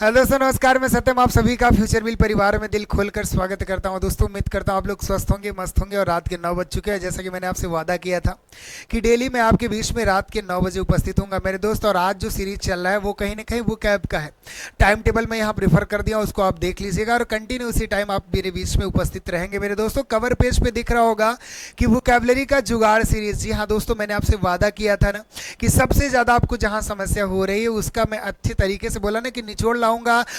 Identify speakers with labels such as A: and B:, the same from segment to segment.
A: Hello दोस्तों, नमस्कार। मैं सत्यम आप सभी का फ्यूचर बिल परिवार में दिल खोलकर स्वागत करता हूं। दोस्तों, उम्मीद करता हूं आप लोग स्वस्थ होंगे, मस्त होंगे। और रात के 9 बज चुके हैं, जैसा कि मैंने आपसे वादा किया था कि डेली मैं आपके बीच में रात के 9 बजे उपस्थित होऊंगा मेरे दोस्त। और आज जो सीरीज चल रहा है वो कहीं ना कहीं बुक ऐप का है। टाइम टेबल में यहाँ प्रेफर कर दिया, उसको आप देख लीजिएगा और कंटिन्यू उसी टाइम आप मेरे बीच में उपस्थित रहेंगे मेरे दोस्तों। कवर पेज पे दिख रहा होगा कि वोकैबुलरी का जुगाड़ सीरीज। जी हाँ दोस्तों, मैंने आपसे वादा किया था ना कि सबसे ज़्यादा आपको जहाँ समस्या हो रही है उसका मैं अच्छे तरीके से बोला ना कि निचोड़ लाऊंगा।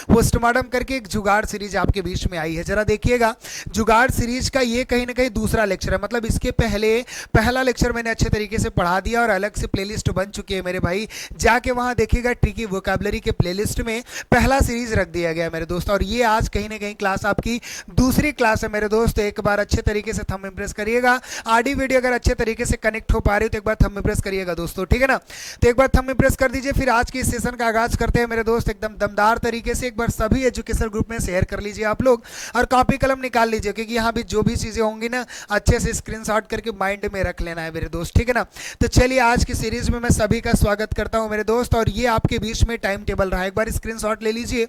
A: पोस्टमार्टम करके एक जुगाड़ सीरीज आपके बीच में आई है, जरा देखिएगा। जुगाड़ सीरीज का ये कहीं ना कहीं दूसरा लेक्चर है। मतलब इसके पहले पहला लेक्चर मैंने अच्छे तरीके से पढ़ा दिया और अलग से प्लेलिस्ट बन चुकी है मेरे भाई। जाके वहां देखिएगा, ट्रिकी वोकैबुलरी के प्लेलिस्ट में पहला सीरीज रख दिया गया मेरे दोस्त। और ये आज कहीं ना कहीं क्लास आपकी दूसरी क्लास है मेरे दोस्त। एक बार अच्छे तरीके से थंब इंप्रेस करिएगा। आडी वीडियो अगर अच्छे तरीके से कनेक्ट हो पा रही हो तो एक बार थंब इंप्रेस करिएगा दोस्तों, ठीक है ना। तो एक बार थंब इंप्रेस कर दीजिए, फिर आज के इस सेशन का आगाज करते हैं मेरे दोस्त एकदम दमदार तरीके से। एक बार सभी एजुकेशन ग्रुप में शेयर कर लीजिए आप लोग और कॉपी कलम निकाल लीजिए, क्योंकि यहाँ भी जो भी चीजें होंगी ना अच्छे से स्क्रीनशॉट करके माइंड में रख लेना है मेरे दोस्त, ठीक है ना। तो चलिए, आज की सीरीज में मैं सभी का स्वागत करता हूं मेरे दोस्त। और ये आपके बीच में टाइम टेबल रहा है, एक बार स्क्रीनशॉट ले लीजिए।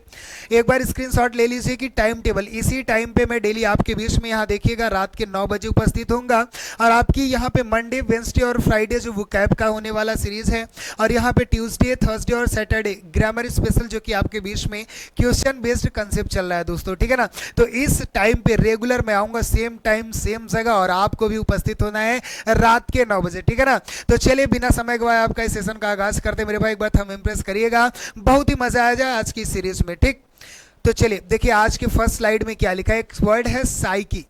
A: एक बार स्क्रीनशॉट ले लीजिए कि टाइम टेबल इसी टाइम पे मैं डेली आपके बीच में यहाँ देखिएगा रात के 9 बजे उपस्थित होऊंगा। और आपकी यहाँ पे मंडे, वेंसडे और फ्राइडे जो वोकैब का होने वाला सीरीज है, और यहाँ पे ट्यूसडे, थर्सडे और सैटरडे ग्रामर स्पेशल जो कि आपके बीच में क्वेश्चन बेस्ड कंसेप्ट चल रहा है दोस्तों, ठीक है ना। तो इस टाइम पे रेगुलर मैं आऊंगा, सेम टाइम सेम जगह, और आपको भी उपस्थित होना है रात के 9 बजे, ठीक है ना। तो चलिए, बिना समय गवाए आपका इस सेशन का आगाज करते मेरे भाई। एक बार हम इंप्रेस करिएगा, बहुत ही मजा आ जाए आज की सीरीज में, ठीक। तो चलिए देखिए, आज के फर्स्ट स्लाइड में क्या लिखा है। एक वर्ड है साइकी।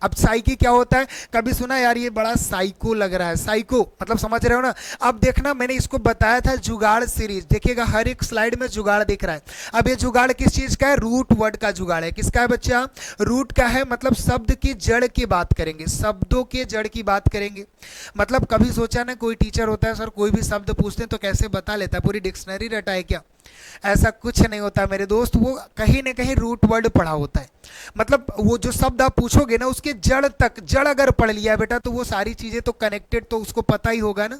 A: अब साइकी क्या होता है, कभी सुना यार ये बड़ा साइको लग रहा है। साइको मतलब समझ रहे हो ना। अब देखना, मैंने इसको बताया था जुगाड़ सीरीज। देखिएगा हर एक स्लाइड में जुगाड़ दिख रहा है। अब ये जुगाड़ किस चीज का है, रूट वर्ड का जुगाड़ है। किसका है बच्चा, रूट का है। मतलब शब्द की जड़ की बात करेंगे, शब्दों के जड़ की बात करेंगे। मतलब कभी सोचा ना, कोई टीचर होता है सर, कोई भी शब्द पूछते हैं तो कैसे बता लेता है, पूरी डिक्शनरी रटा है क्या। ऐसा कुछ नहीं होता मेरे दोस्त, वो कहीं ना कहीं रूट वर्ड पढ़ा होता है। मतलब वो जो शब्द आप पूछोगे ना उसके जड़ तक, जड़ अगर पढ़ लिया बेटा तो वो सारी चीजें तो कनेक्टेड तो उसको पता ही होगा ना।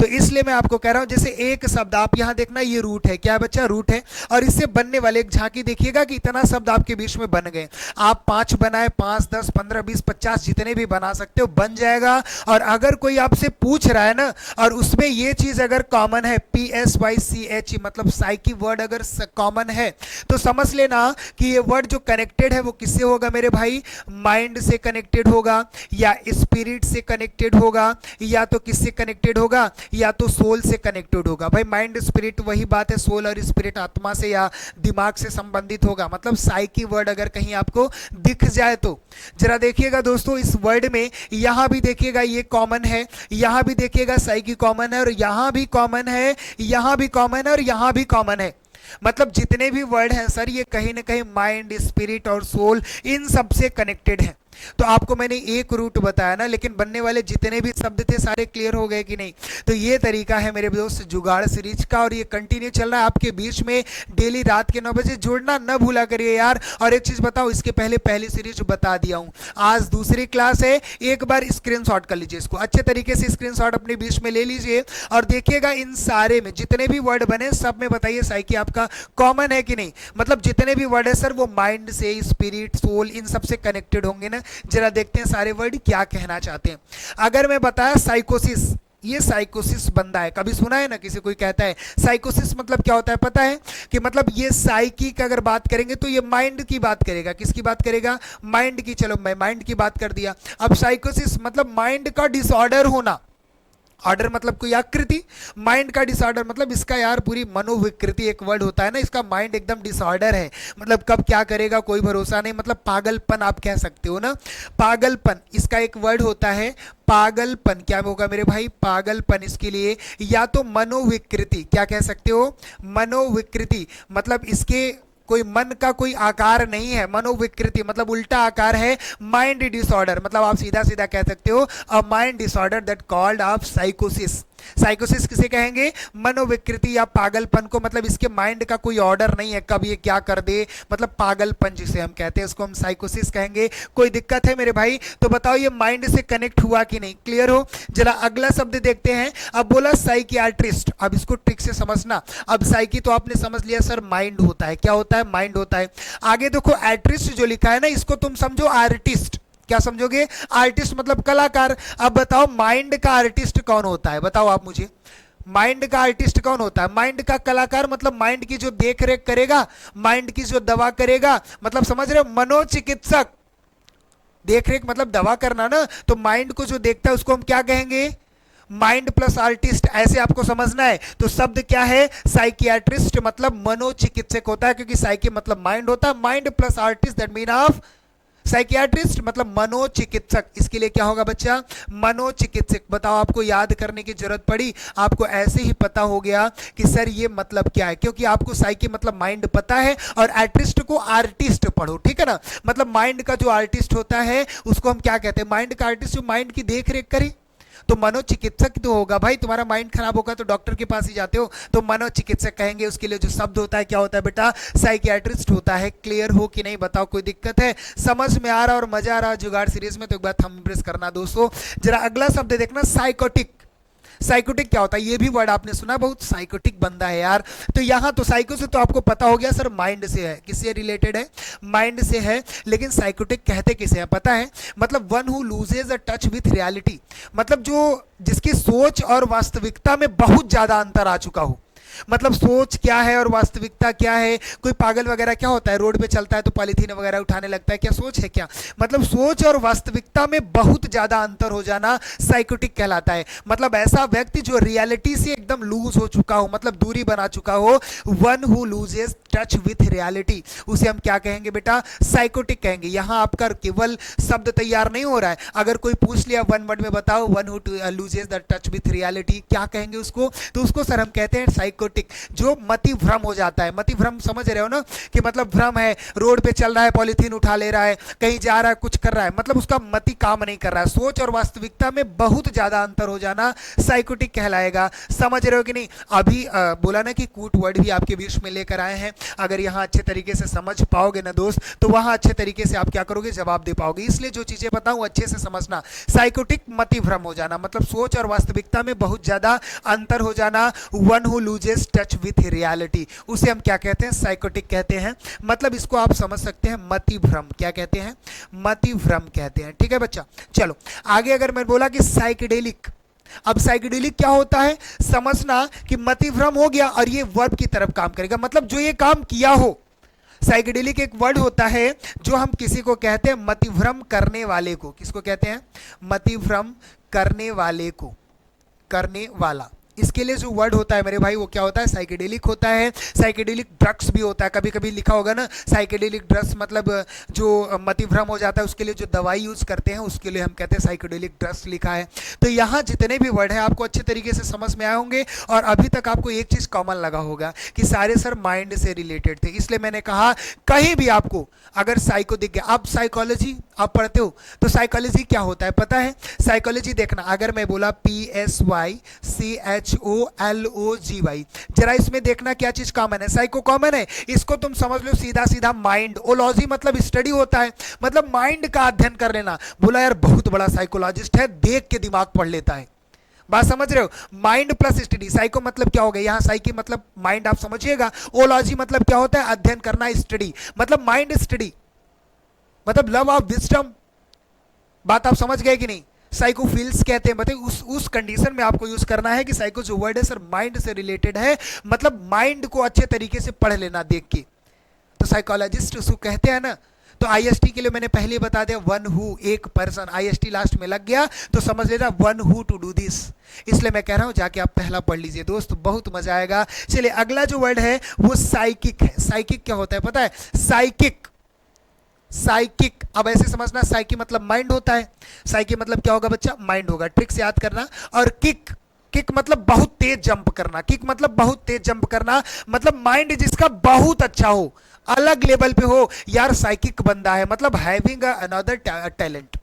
A: तो इसलिए मैं आपको कह रहा हूं, जैसे एक शब्द आप यहां देखना, ये रूट है। क्या बच्चा, रूट है। और इससे बनने वाले एक झांकी देखिएगा कि इतना शब्द आपके बीच में बन गए। आप 5 बनाए, 5, 10, 15, 20, 50 जितने भी बना सकते हो बन जाएगा। और अगर कोई आपसे पूछ रहा है ना और उसमें ये चीज अगर कॉमन है, PSYCH मतलब साइकी वर्ड अगर कॉमन है, तो समझ लेना कि ये वर्ड जो कनेक्टेड है वो किससे होगा मेरे भाई, माइंड से कनेक्टेड होगा, या स्पिरिट से कनेक्टेड होगा, या तो किससे कनेक्टेड होगा, या तो सोल से कनेक्टेड होगा। भाई माइंड स्पिरिट वही बात है, सोल और स्पिरिट आत्मा से या दिमाग से संबंधित होगा। मतलब साइकी वर्ड अगर कहीं आपको दिख जाए तो जरा देखिएगा दोस्तों, इस वर्ड में यहां भी देखिएगा ये कॉमन है, यहां भी देखिएगा साइकी कॉमन है, और यहां भी कॉमन है, यहां भी कॉमन है, और यहां भी कॉमन है। मतलब जितने भी वर्ड हैं सर, ये कहीं ना कहीं माइंड, स्पिरिट और सोल इन सब से कनेक्टेड है। तो आपको मैंने एक रूट बताया ना, लेकिन बनने वाले जितने भी शब्द थे सारे क्लियर हो गए कि नहीं। तो ये तरीका है मेरे दोस्त जुगाड़ सीरीज का, और ये कंटिन्यू चल रहा है आपके बीच में डेली रात के 9 बजे। जुड़ना न भूला करिए यार। और एक चीज बताओ, इसके पहले पहली सीरीज बता दिया हूं, आज दूसरी क्लास है। एक बार स्क्रीनशॉट कर लीजिए, इसको अच्छे तरीके से स्क्रीनशॉट अपने बीच में ले लीजिए और देखिएगा इन सारे में जितने भी वर्ड बने सब में बताइए साइकी आपका कॉमन है कि नहीं। मतलब जितने भी वर्ड है सर वो माइंड से, स्पिरिट, सोल इन सब से कनेक्टेड होंगे ना। जरा देखते हैं सारे वर्ड क्या कहना चाहते हैं। अगर मैं बताया साइकोसिस, ये साइकोसिस बंदा है, कभी सुना है ना किसी कोई कहता है साइकोसिस मतलब क्या होता है पता है, कि मतलब ये साइकी की अगर बात करेंगे तो ये माइंड की बात करेगा। किसकी बात करेगा, माइंड की। चलो मैं माइंड की बात कर दिया। अब साइकोसिस मतलब माइंड का डिसऑर्डर होना। ऑर्डर मतलब कोई आकृति, माइंड का डिसऑर्डर मतलब इसका यार पूरी मनोविकृति एक वर्ड होता है ना, इसका माइंड एकदम डिसऑर्डर है। मतलब कब क्या करेगा कोई भरोसा नहीं, मतलब पागलपन आप कह सकते हो ना। पागलपन इसका एक वर्ड होता है, पागलपन। क्या होगा मेरे भाई, पागलपन इसके लिए। या तो मनोविकृति, क्या कह सकते हो, मनोविकृति। मतलब इसके कोई मन का कोई आकार नहीं है, मनोविकृति मतलब उल्टा आकार है। माइंड डिसऑर्डर मतलब आप सीधा सीधा कह सकते हो a mind disorder that called of साइकोसिस। साइकोसिस किसे कहेंगे? मनोविकृति या पागलपन को, मतलब इसके माइंड का कोई ऑर्डर नहीं है कब ये क्या कर दे, मतलब पागलपन जिसे हम कहते हैं उसको हम साइकोसिस कहेंगे। कोई दिक्कत है मेरे भाई? तो बताओ ये माइंड से कनेक्ट हुआ कि नहीं? क्लियर हो? जरा अगला शब्द देखते हैं। अब बोला साइकियाट्रिस्ट, अब इसको ट्रिक से समझना। अब साइकी तो आपने समझ लिया सर माइंड होता है, क्या होता है? माइंड होता है। आगे देखो एट्रिस्ट जो लिखा है ना, इसको तुम समझो आर्टिस्ट। क्या समझोगे? आर्टिस्ट मतलब कलाकार। अब बताओ माइंड का आर्टिस्ट कौन होता है? बताओ आप मुझे, माइंड का आर्टिस्ट कौन होता है? माइंड का कलाकार मतलब माइंड की जो देख रेख करेगा, माइंड की जो दवा करेगा, मतलब समझ रहे हो? मनोचिकित्सक। देख रेख मतलब दवा करना ना, तो माइंड को जो देखता है उसको हम क्या कहेंगे? माइंड प्लस आर्टिस्ट, ऐसे आपको समझना है। तो शब्द क्या है? साइकियाट्रिस्ट मतलब मनोचिकित्सक होता है, क्योंकि साइकी मतलब माइंड होता है, mind plus artist that mean of psychiatrist मतलब मनोचिकित्सक। इसके लिए क्या होगा बच्चा? मनोचिकित्सक। बताओ आपको याद करने की जरूरत पड़ी? आपको ऐसे ही पता हो गया कि सर ये मतलब क्या है, क्योंकि आपको साइकी मतलब माइंड पता है और आर्टिस्ट को आर्टिस्ट पढ़ो, ठीक है ना? मतलब माइंड का जो आर्टिस्ट होता है उसको हम क्या कहते हैं? माइंड का आर्टिस्ट जो माइंड की देख रेख करे, तो मनोचिकित्सक तो होगा भाई। तुम्हारा माइंड खराब होगा तो डॉक्टर के पास ही जाते हो, तो मनोचिकित्सक कहेंगे। उसके लिए जो शब्द होता है क्या होता है बेटा? साइकियाट्रिस्ट होता है। क्लियर हो कि नहीं? बताओ कोई दिक्कत है? समझ में आ रहा और मजा आ रहा जुगाड़ सीरीज में? तो एक बार थंब प्रेस करना दोस्तों। जरा अगला शब्द देखना, साइकोटिक। साइकोटिक क्या होता है? ये भी वर्ड आपने सुना, बहुत साइकोटिक बंदा है यार। तो यहां तो साइको से तो आपको पता हो गया सर माइंड से है। किससे रिलेटेड है? माइंड से है। लेकिन साइकोटिक कहते किसे हैं पता है? मतलब one who loses a touch with reality, मतलब जो जिसकी सोच और वास्तविकता में बहुत ज्यादा अंतर आ चुका हो। मतलब सोच क्या है और वास्तविकता क्या है? कोई पागल वगैरह क्या होता है, रोड पे चलता है तो पॉलीथीन वगैरह उठाने लगता है, क्या सोच है क्या? मतलब सोच और वास्तविकता में बहुत ज्यादा अंतर हो जाना साइकोटिक कहलाता है। मतलब ऐसा व्यक्ति जो रियलिटी से एकदम लूज हो चुका हो, मतलब दूरी बना चुका हो, one who loses touch with reality, उसे हम क्या कहेंगे बेटा? साइकोटिक कहेंगे। यहां आपका केवल शब्द तैयार नहीं हो रहा है। अगर कोई पूछ लिया वन वर्ड में बताओ one who loses the touch with reality, क्या कहेंगे उसको? तो उसको सर हम कहते हैं साइकोटिक। जो मति भ्रम हो जाता है। मति भ्रम समझ रहे हो ना, कि मतलब भ्रम है, रोड पे चल रहा है पॉलीथीन उठा ले रहा है, कहीं जा रहा है कुछ कर रहा है, मतलब उसका मति काम नहीं कर रहा है। सोच और वास्तविकता में बहुत ज्यादा अंतर हो जाना साइकोटिक कहलाएगा। समझ रहे हो कि नहीं? अभी बोला ना कि कूट वर्ड भी आपके बीच में लेकर आए हैं। अगर यहाँ अच्छे तरीके से समझ पाओगे ना दोस्त, तो वहां अच्छे तरीके से आप क्या करोगे? जवाब दे पाओगे। इसलिए जो चीजें बताऊं अच्छे से समझना। साइकोटिक मति भ्रम हो जाना, मतलब सोच और वास्तविकता में बहुत ज्यादा अंतर हो जाना। One who loses touch with reality, उसे हम क्या कहते हैं? साइकोटिक कहते हैं। मतलब इसको आप समझ सकते हैं मति भ्रम। क्या कहते हैं? मति भ्रम कहते हैं। ठीक है बच्चा? चलो आगे। अगर मैं बोला कि साइकेडेलिक, अब साइकेडेलिक क्या होता है समझना, कि मति भ्रम हो गया और ये वर्ब की तरफ काम करेगा, मतलब जो ये काम किया हो। साइकेडेलिक एक वर्ड होता है जो हम किसी को कहते हैं मतिभ्रम करने वाले को। किसको कहते हैं? मतिभ्रम करने वाले को, करने वाला। इसके लिए जो वर्ड होता है मेरे भाई वो क्या होता है? साइकेडेलिक होता है। साइकेडेलिक ड्रग्स भी होता है, कभी कभी लिखा होगा ना साइकेडेलिक ड्रग्स, मतलब जो मतिभ्रम हो जाता है उसके लिए जो दवाई यूज करते हैं उसके लिए हम कहते हैं साइकेडेलिक ड्रग्स लिखा है। तो यहाँ जितने भी वर्ड हैं आपको अच्छे तरीके से समझ में आए होंगे। और अभी तक आपको एक चीज कॉमन लगा होगा कि सारे सर माइंड से रिलेटेड थे। इसलिए मैंने कहा कहीं भी आपको अगर साइको दिख गया, आप साइकोलॉजी आप पढ़ते हो तो साइकोलॉजी क्या होता है पता है? साइकोलॉजी देखना, अगर मैं बोला PSYCHOLOGY, जरा इसमें देखना क्या चीज कॉमन है? साइको कॉमन है। इसको तुम समझ लो सीधा सीधा माइंड। ओलॉजी मतलब स्टडी होता है, मतलब माइंड का अध्ययन कर लेना। बोला यार बहुत बड़ा साइकोलॉजिस्ट है, देख के दिमाग पढ़ लेता है। बात समझ रहे हो? Mind plus study. साइको मतलब क्या हो गया? यहाँ साइकी मतलब माइंड आप समझिएगा। ओलॉजी मतलब क्या होता है? अध्ययन करना। स्टडी मतलब माइंड स्टडी, मतलब लव ऑफ विजडम। बात आप समझ गए कि नहीं? साइको फील्स कहते हैं। बताइए उस कंडीशन में आपको यूज करना है कि साइको जो वर्ड है सर माइंड से रिलेटेड है, मतलब माइंड को अच्छे तरीके से पढ़ लेना देख के। तो साइकोलॉजिस्ट उसको कहते हैं ना। तो आईएसटी के लिए मैंने पहले बता दिया, वन हु, एक पर्सन, आईएसटी लास्ट में लग गया तो समझ लेना one who to do this. इसलिए मैं कह रहा हूं जाके आप पहला पढ़ लीजिए दोस्त, बहुत मजा आएगा। चलिए अगला जो वर्ड है वो साइकिक है। साइकिक क्या होता है पता है? Psychic, psychic. अब ऐसे समझना, साइकी मतलब माइंड होता है। साइकी मतलब क्या होगा बच्चा? माइंड होगा। ट्रिक से याद करना। और किक, किक मतलब बहुत तेज जंप करना। किक मतलब बहुत तेज जंप करना, मतलब माइंड जिसका बहुत अच्छा हो, अलग लेवल पे हो, यार साइकिक बंदा है, मतलब हैविंग अनदर टैलेंट।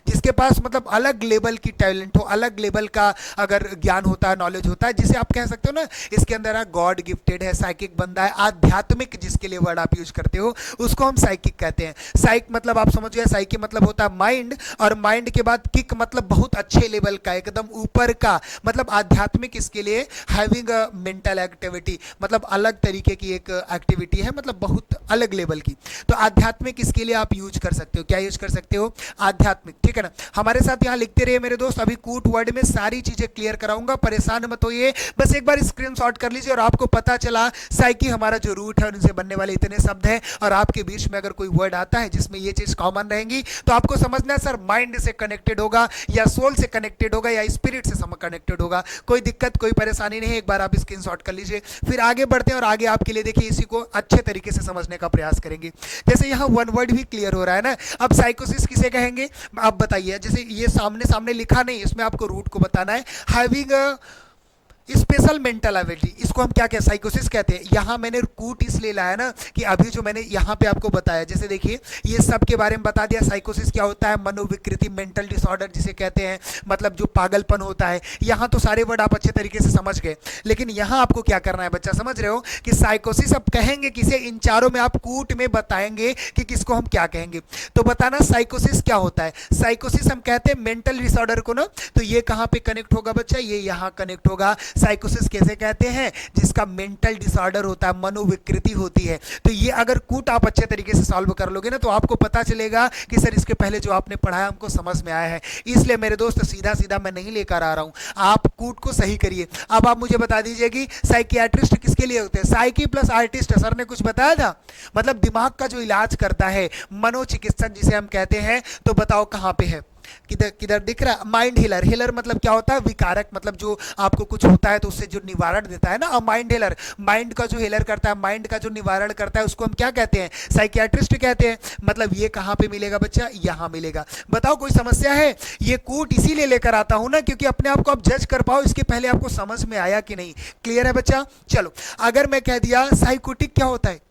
A: जिसके पास मतलब अलग लेवल की टैलेंट हो, अलग लेवल का अगर ज्ञान होता है, नॉलेज होता है, जिसे आप कह सकते हो ना इसके अंदर गॉड गिफ्टेड है, साइकिक बंदा है, आध्यात्मिक जिसके लिए वर्ड आप यूज करते हो उसको हम साइकिक कहते हैं। साइक मतलब आप समझ गए, साइकी मतलब होता है माइंड, और माइंड के बाद किक मतलब बहुत अच्छे लेवल का, एकदम ऊपर का, मतलब आध्यात्मिक इसके लिए हैविंग अ मेंटल एक्टिविटी, मतलब अलग तरीके की एक एक्टिविटी है, मतलब बहुत अलग लेवल की। तो आध्यात्मिक इसके लिए आप यूज कर सकते हो, क्या यूज कर सकते हो, आध्यात्मिक, ठीक है ना। हमारे साथ यहाँ लिखते रहिए मेरे दोस्त, अभी कूट वर्ड में सारी चीजें क्लियर कराऊंगा, परेशान मत होइए, बस एक बार स्क्रीनशॉट कर लीजिए और आपको पता चला साइकी हमारा जो रूट है उनसे बनने वाले इतने शब्द हैं, और आपके बीच में अगर कोई वर्ड आता है जिसमें ये चीज कॉमन रहेंगी तो आपको समझना है सर माइंड से कनेक्टेड होगा या सोल से कनेक्टेड होगा या स्पिरिट से कनेक्टेड होगा, कोई दिक्कत कोई परेशानी नहीं है। एक बार आप स्क्रीनशॉट कर लीजिए, फिर आगे बढ़ते हैं और आगे आपके लिए देखिए इसी को अच्छे तरीके से समझने का प्रयास करेंगे। जैसे यहाँ वन वर्ड भी क्लियर हो रहा है ना, अब साइकोसिस किसे कहेंगे आप बताइए, जैसे ये सामने सामने लिखा नहीं, इसमें आपको रूट को बताना है, हैविंग स्पेशल मेंटल एबिलिटी, इसको हम क्या कहते हैं, साइकोसिस कहते हैं। यहाँ मैंने कूट इसलिए लाया ना कि अभी जो मैंने यहाँ पे आपको बताया, जैसे देखिए ये सब के बारे में बता दिया, साइकोसिस क्या होता है, मनोविकृति, मेंटल डिसऑर्डर जिसे कहते हैं, मतलब जो पागलपन होता है। यहाँ तो सारे वर्ड आप अच्छे तरीके से समझ गए, लेकिन यहाँ आपको क्या करना है बच्चा, समझ रहे हो कि साइकोसिस अब कहेंगे किसे, इन चारों में आप कूट में बताएंगे कि किसको हम क्या कहेंगे। तो बताना साइकोसिस क्या होता है। साइकोसिस हम कहते हैं मेंटल डिसऑर्डर को ना, तो ये कहाँ पे कनेक्ट होगा बच्चा, ये यहाँ कनेक्ट होगा। साइकोसिस कैसे कहते हैं, जिसका मेंटल डिसऑर्डर होता है, मनोविकृति होती है। तो ये अगर कूट आप अच्छे तरीके से सॉल्व कर लोगे ना तो आपको पता चलेगा कि सर इसके पहले जो आपने पढ़ाया हमको समझ में आया है। इसलिए मेरे दोस्त सीधा सीधा मैं नहीं लेकर आ रहा हूं, आप कूट को सही करिए। अब आप मुझे बता दीजिए कि साइकियाट्रिस्ट किसके लिए होते हैं, साइकी प्लस आर्टिस्ट, सर ने कुछ बताया था, मतलब दिमाग का जो इलाज करता है, मनोचिकित्सक जिसे हम कहते हैं। तो बताओ कहां पे है, किधर किधर दिख रहा है, माइंड हीलर। हीलर मतलब क्या होता है, विकारक, मतलब जो आपको कुछ होता है तो उससे जो निवारण देता है ना, अब माइंड हीलर, माइंड का जो हीलर करता है, माइंड का जो निवारण करता है उसको हम क्या कहते हैं, साइकियाट्रिस्ट कहते हैं। मतलब ये कहां पे मिलेगा बच्चा, यहां मिलेगा। बताओ कोई समस्या है, ये कूट इसीलिए लेकर आता हूं ना क्योंकि अपने आप को आप जज कर पाओ, इसके पहले आपको समझ में आया कि नहीं, क्लियर है बच्चा। चलो अगर मैं कह दिया साइकोटिक क्या होता है,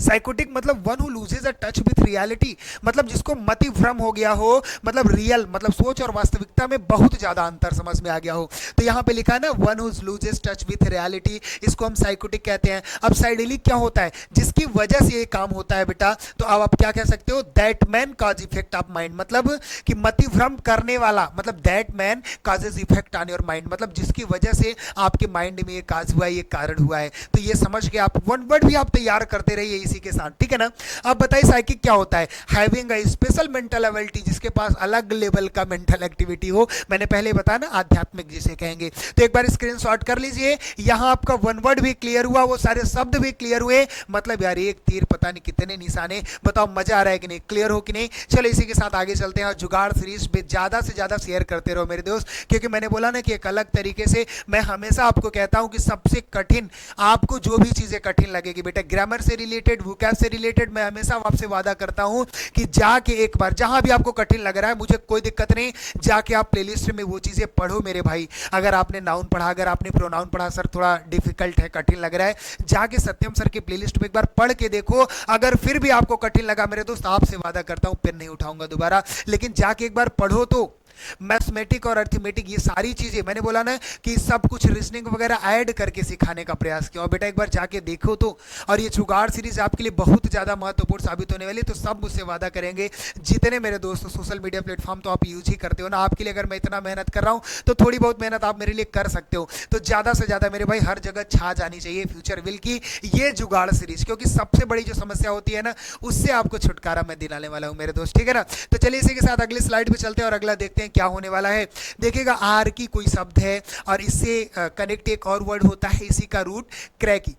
A: साइकोटिक मतलब one who loses a touch with reality, मतलब जिसको मति भ्रम हो गया हो, मतलब रियल मतलब सोच और वास्तविकता में बहुत ज्यादा अंतर समझ में आ गया हो। तो यहाँ पे लिखा है ना one who loses touch with reality, इसको हम साइकोटिक कहते हैं। अब साइडेलिक क्या होता है, जिसकी वजह से ये काम होता है बेटा, तो अब आप क्या कह सकते हो, that man cause effect of mind, मतलब कि मति भ्रम करने वाला, मतलब that man causes effect on your mind, मतलब जिसकी वजह से आपके माइंड में ये काज हुआ है, ये कारण हुआ है। तो ये समझ के आप वन वर्ड भी आप तैयार करते रहिए इसी के साथ, ठीक है ना। अब बताइए साइकिक क्या होता है, having a special mental ability, जिसके पास अलग लेवल का मेंटल एक्टिविटी हो, मैंने पहले बताया ना आध्यात्मिक जिसे कहेंगे। तो एक बार स्क्रीनशॉट कर लीजिए, यहां आपका वन वर्ड भी क्लियर हुआ, वो सारे शब्द भी क्लियर हुए, मतलब यार एक तीर पता नहीं कितने निशाने, बताओ मजा आ रहा है कि नहीं, क्लियर हो कि नहीं। चलो इसी के साथ आगे चलते हैं, जुगाड़ सीरीज पे ज्यादा से ज्यादा शेयर करते रहो मेरे दोस्त, क्योंकि मैंने बोला ना कि एक अलग तरीके से मैं हमेशा आपको कहता हूं कि सबसे कठिन, आपको जो भी चीजें कठिन लगेगी बेटा, ग्रामर से रिलेटेड, वोकैब से रिलेटेड, मैं हमेशा आपसे वादा करता हूं कि जाके एक बार जहां भी आपको कठिन लग रहा है, मुझे कोई दिक्कत नहीं, जाके आप प्लेलिस्ट में वो चीजें पढ़ो मेरे भाई। अगर आपने नाउन पढ़ा, अगर आपने प्रोनाउन पढ़ा, सर थोड़ा डिफिकल्ट है, कठिन लग रहा है, जाके सत्यम सर की प्लेलिस्ट में एक बार पढ़ के देखो। अगर फिर भी आपको कठिन लगा मेरे दोस्त, आपसे वादा करता हूं पेन नहीं उठाऊंगा दोबारा, लेकिन जाके एक बार पढ़ो। तो मैथमेटिक और अर्थमेटिक ये सारी चीजें मैंने बोला ना कि सब कुछ रीजनिंग वगैरह ऐड करके सिखाने का प्रयास किया, और बेटा एक बार जाके देखो तो। और ये जुगाड़ सीरीज आपके लिए बहुत ज्यादा महत्वपूर्ण साबित होने वाली, तो सब मुझसे वादा करेंगे, जितने मेरे दोस्त सोशल मीडिया प्लेटफॉर्म तो आप यूज ही करते हो ना, आपके लिए अगर मैं इतना मेहनत कर रहा हूं तो थोड़ी बहुत मेहनत आप मेरे लिए कर सकते हो। तो ज्यादा से ज्यादा मेरे भाई हर जगह छा जानी चाहिए फ्यूचर विल की ये जुगाड़ सीरीज, क्योंकि सबसे बड़ी जो समस्या होती है ना उससे आपको छुटकारा मैं दिलाने वाला हूं मेरे दोस्त, ठीक है ना। तो चलिए इसी के साथ अगले स्लाइड पे चलते हैं और अगला देखते हैं क्या होने वाला है। देखिएगा आर की कोई शब्द है और इससे कनेक्ट एक और वर्ड होता है, इसी का रूट क्रैकी।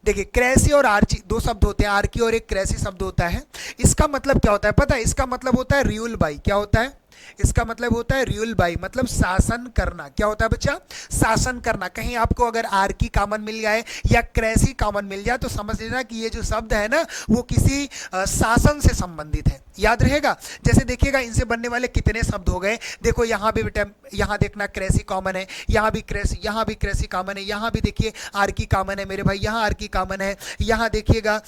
A: देखिए क्रेसी और आर्ची दो शब्द होते हैं, आर्की और एक क्रेसी शब्द होता है। इसका मतलब क्या होता है पता है, इसका मतलब होता है रूल बाय, क्या होता है, इसका मतलब होता है रूल बाय, मतलब शासन करना। क्या होता है बच्चा, शासन करना। कहीं आपको अगर आर्की कॉमन मिल जाए या क्रेसी कॉमन मिल जाए तो समझ लेना कि ये जो शब्द है ना वो किसी शासन से संबंधित है, याद रहेगा। जैसे देखिएगा इनसे बनने वाले कितने शब्द हो गए, देखो यहाँ भी बेटा, यहाँ देखना क्रेसी कॉमन है, यहाँ भी क्रेसी, यहाँ भी क्रेसी कॉमन है, यहाँ भी देखिए आर्की कॉमन है मेरे भाई, यहाँ आर्की कॉमन है, यहाँ देखिएगा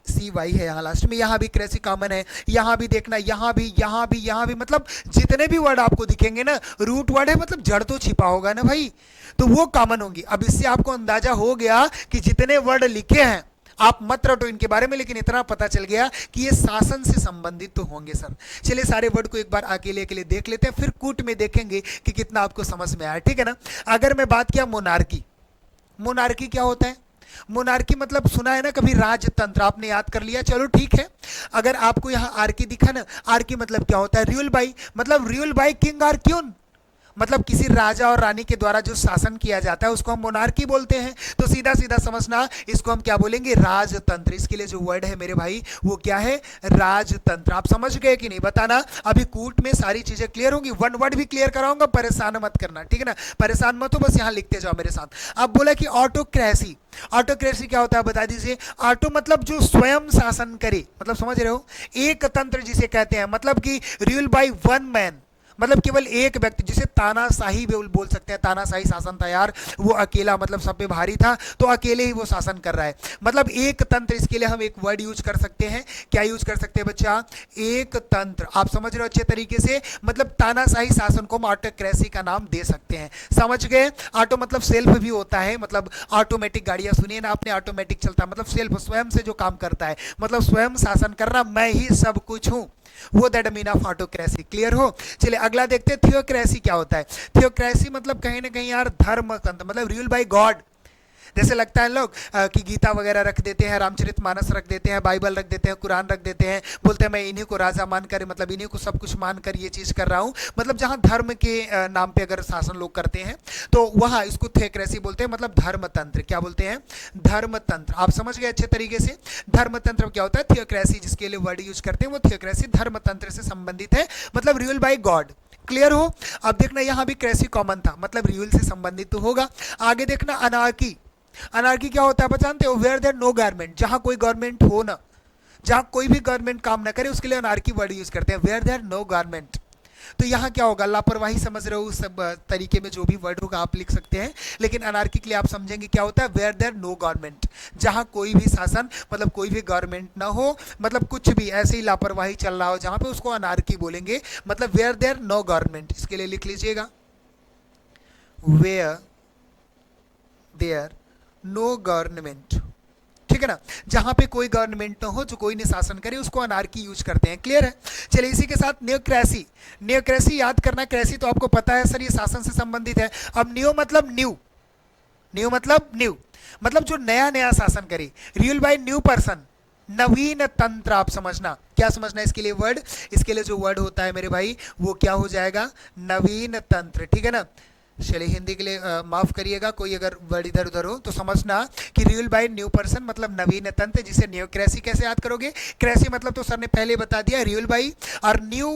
A: सी वाई है यहाँ लास्ट में, यहाँ भी क्रेसी कॉमन है, यहाँ भी देखना, यहाँ भी, यहाँ भी, यहाँ भी, मतलब जितने भी वर्ड आपको दिखेंगे ना रूट वर्ड है, मतलब जड़ तो छिपा होगा ना भाई, तो वो कॉमन होंगी। अब इससे आपको अंदाजा हो गया कि जितने वर्ड लिखे हैं आप मत रटो इनके बारे में, लेकिन इतना पता चल गया कि ये शासन से संबंधित तो होंगे सर। चलिए सारे वर्ड को एक बार अकेले अकेले देख लेते हैं, फिर कूट में देखेंगे कि कितना आपको समझ में आया, ठीक है ना। अगर मैं बात किया मोनार्की, मोनार्की क्या होता है? मोनार्की मतलब सुना है ना कभी, राजतंत्र, आपने याद कर लिया, चलो ठीक है। अगर आपको यहाँ आर्की दिखा ना, आर्की मतलब क्या होता है? रूल बाई, मतलब रूल बाई किंग और क्वीन, मतलब किसी राजा और रानी के द्वारा जो शासन किया जाता है उसको हम मोनार्की बोलते हैं। तो सीधा सीधा समझना, इसको हम क्या बोलेंगे? राजतंत्र। इसके लिए जो वर्ड है मेरे भाई वो क्या है? राजतंत्र। आप समझ गए कि नहीं बताना? अभी कूट में सारी चीजें क्लियर होंगी, वन वर्ड भी क्लियर कराऊंगा, परेशान मत करना, ठीक है ना, परेशान मत हो, बस यहाँ लिखते जाओ मेरे साथ। अब बोला कि ऑटोक्रेसी, ऑटोक्रेसी क्या होता है बता दीजिए। ऑटो मतलब जो स्वयं शासन करे, मतलब समझ रहे हो, एक तंत्र जिसे कहते हैं, मतलब कि रूल बाय वन मैन, मतलब केवल एक व्यक्ति, जिसे तानाशाही बोल सकते हैं। तानाशाही शासन था यार, वो अकेला मतलब सब पे भारी था, तो अकेले ही वो शासन कर रहा है, मतलब एक तंत्र। इसके लिए हम एक वर्ड यूज कर सकते हैं, क्या यूज कर सकते हैं बच्चा? एक तंत्र। आप समझ रहे हो अच्छे तरीके से, मतलब तानाशाही शासन को हम ऑटोक्रेसी का नाम दे सकते हैं, समझ गए। ऑटो मतलब सेल्फ भी होता है, मतलब ऑटोमेटिक गाड़ियां सुनिए ना आपने, ऑटोमेटिक चलता है, मतलब सेल्फ, स्वयं से जो काम करता है, मतलब स्वयं शासन करना, मैं ही सब कुछ हूं, वो that mean of autocracy. Clear हो? चलिए अगला देखते हैं, थियोक्रेसी क्या होता है। थियोक्रेसी मतलब कहीं ना कहीं यार धर्म तंत्र, मतलब रूल बाय गॉड। जैसे लगता है लोग कि गीता वगैरह रख देते हैं, रामचरितमानस रख देते हैं, बाइबल रख देते हैं, कुरान रख देते हैं, बोलते हैं मैं इन्हीं को राजा मानकर, मतलब इन्हीं को सब कुछ मानकर ये चीज़ कर रहा हूँ, मतलब जहाँ धर्म के नाम पे अगर शासन लोग करते हैं तो वहाँ इसको थियोक्रेसी बोलते हैं, मतलब धर्मतंत्र। क्या बोलते हैं? धर्मतंत्र। आप समझ गए अच्छे तरीके से। धर्मतंत्र क्या होता है? थियोक्रेसी, जिसके लिए वर्ड यूज करते हैं वो थियोक्रेसी धर्मतंत्र से संबंधित है, मतलब रूल बाय गॉड। क्लियर हो? अब देखना यहाँ भी क्रेसी कॉमन था, मतलब रूल से संबंधित तो होगा। आगे देखना अनार्की, अनार्की क्या होता है आप जानते हो? वेयर देयर नो गवर्नमेंट, जहां कोई गवर्नमेंट हो ना, जहां कोई भी गवर्नमेंट काम ना करे, उसके लिए अनार्की वर्ड यूज करते हैं, वेयर देयर नो गवर्नमेंट। तो यहाँ क्या होगा? लापरवाही, समझ रहे हो, उस सब तरीके में जो भी वर्ड होगा आप लिख सकते हैं, लेकिन अनार्की के लिए आप समझेंगे क्या होता है? वेयर देयर नो गवर्नमेंट, जहां कोई भी शासन, मतलब कोई भी गवर्नमेंट ना हो, मतलब कुछ भी ऐसे ही लापरवाही चल रहा हो जहां पे, उसको अनार्की बोलेंगे, मतलब वेयर देयर नो गवर्नमेंट। इसके लिए लिख लीजिएगा, वेयर देयर नो गवर्नमेंट, ठीक है ना, जहां पे कोई गवर्नमेंट ना हो, जो कोई नहीं शासन करे, उसको अनार्की यूज करते हैं। क्लियर है? चलिए इसी के साथ नियोक्रेसी, नियोक्रेसी याद करना, क्रेसी तो आपको पता है सर ये शासन से संबंधित है। अब नियो मतलब न्यू, न्यू मतलब न्यू, मतलब जो नया नया शासन करे, रूल बाय न्यू पर्सन, नवीन तंत्र। आप समझना, क्या समझना इसके लिए वर्ड, इसके लिए जो वर्ड होता है मेरे भाई वो क्या हो जाएगा? नवीन तंत्र, ठीक है ना। चलिए हिंदी के लिए माफ करिएगा, कोई अगर वर्ड इधर उधर हो तो समझना कि रूल बाय न्यू पर्सन मतलब नवीन तंत्र, जिसे नियोक्रेसी कैसे याद करोगे? क्रेसी मतलब तो सर ने पहले बता दिया, रूल बाय, और न्यू,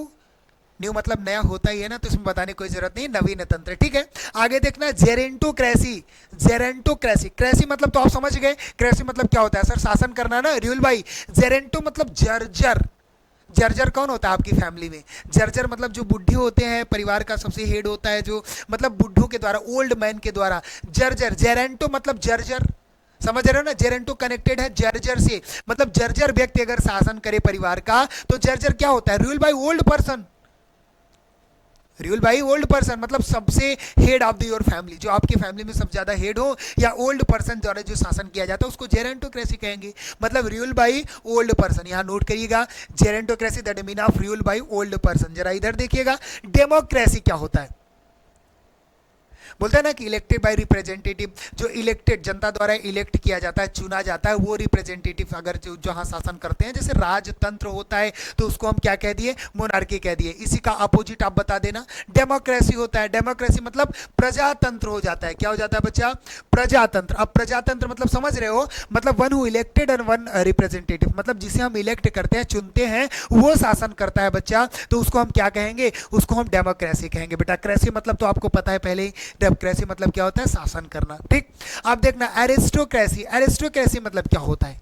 A: न्यू मतलब नया होता ही है ना, तो इसमें बताने कोई जरूरत नहीं, नवीन तंत्र, ठीक है। आगे देखना जेरेंटोक्रेसी, जेरेंटोक्रेसी, क्रेसी मतलब तो आप समझ गए, क्रेसी मतलब क्या होता है सर? शासन करना ना, रूल बाय। जेरेंटो मतलब जर्जर, जर्जर कौन होता है आपकी फैमिली में? जर्जर मतलब जो बुढ़े होते हैं, परिवार का सबसे हेड होता है, जो मतलब बुढ़ों के द्वारा, ओल्ड मैन के द्वारा, जर्जर। जेरेंटो मतलब जर्जर, समझ रहे हो ना, जेरेंटो कनेक्टेड है जर्जर से, मतलब जर्जर व्यक्ति अगर शासन करे परिवार का तो जर्जर क्या होता है? Rule by old person, rule by old person, मतलब सबसे head of the your family, जो आपकी फैमिली में सबसे ज्यादा हेड हो या ओल्ड पर्सन द्वारा जो शासन किया जाता है उसको जेरेंटोक्रेसी कहेंगे, मतलब रूल बाई ओल्ड पर्सन। यहाँ नोट करिएगा, gerontocracy that mean of rule by old person. जरा इधर देखिएगा, डेमोक्रेसी क्या होता है? बोलते हैं ना कि इलेक्टेड बाय रिप्रेजेंटेटिव, जो इलेक्टेड, जनता द्वारा इलेक्ट किया जाता है, चुना जाता है, वो रिप्रेजेंटेटिव अगर जो जहां शासन करते हैं, जैसे राजतंत्र होता है तो उसको हम क्या कह दिए? मोनार्की कह दिए। इसी का अपोजिट आप बता देना, डेमोक्रेसी होता है। डेमोक्रेसी मतलब प्रजातंत्र हो जाता है। क्या हो जाता है बच्चा? प्रजातंत्र। अब प्रजातंत्र मतलब समझ रहे हो, मतलब one who elected and one representative, मतलब जिसे हम इलेक्ट करते हैं, चुनते हैं, वो शासन करता है बच्चा, तो उसको हम क्या कहेंगे? उसको हम डेमोक्रेसी कहेंगे बेटा। क्रेसी मतलब तो आपको पता है पहले ही, डेमोक्रेसी मतलब क्या होता है? शासन करना, ठीक। अब देखना एरिस्टोक्रेसी, एरिस्टोक्रेसी मतलब क्या होता है?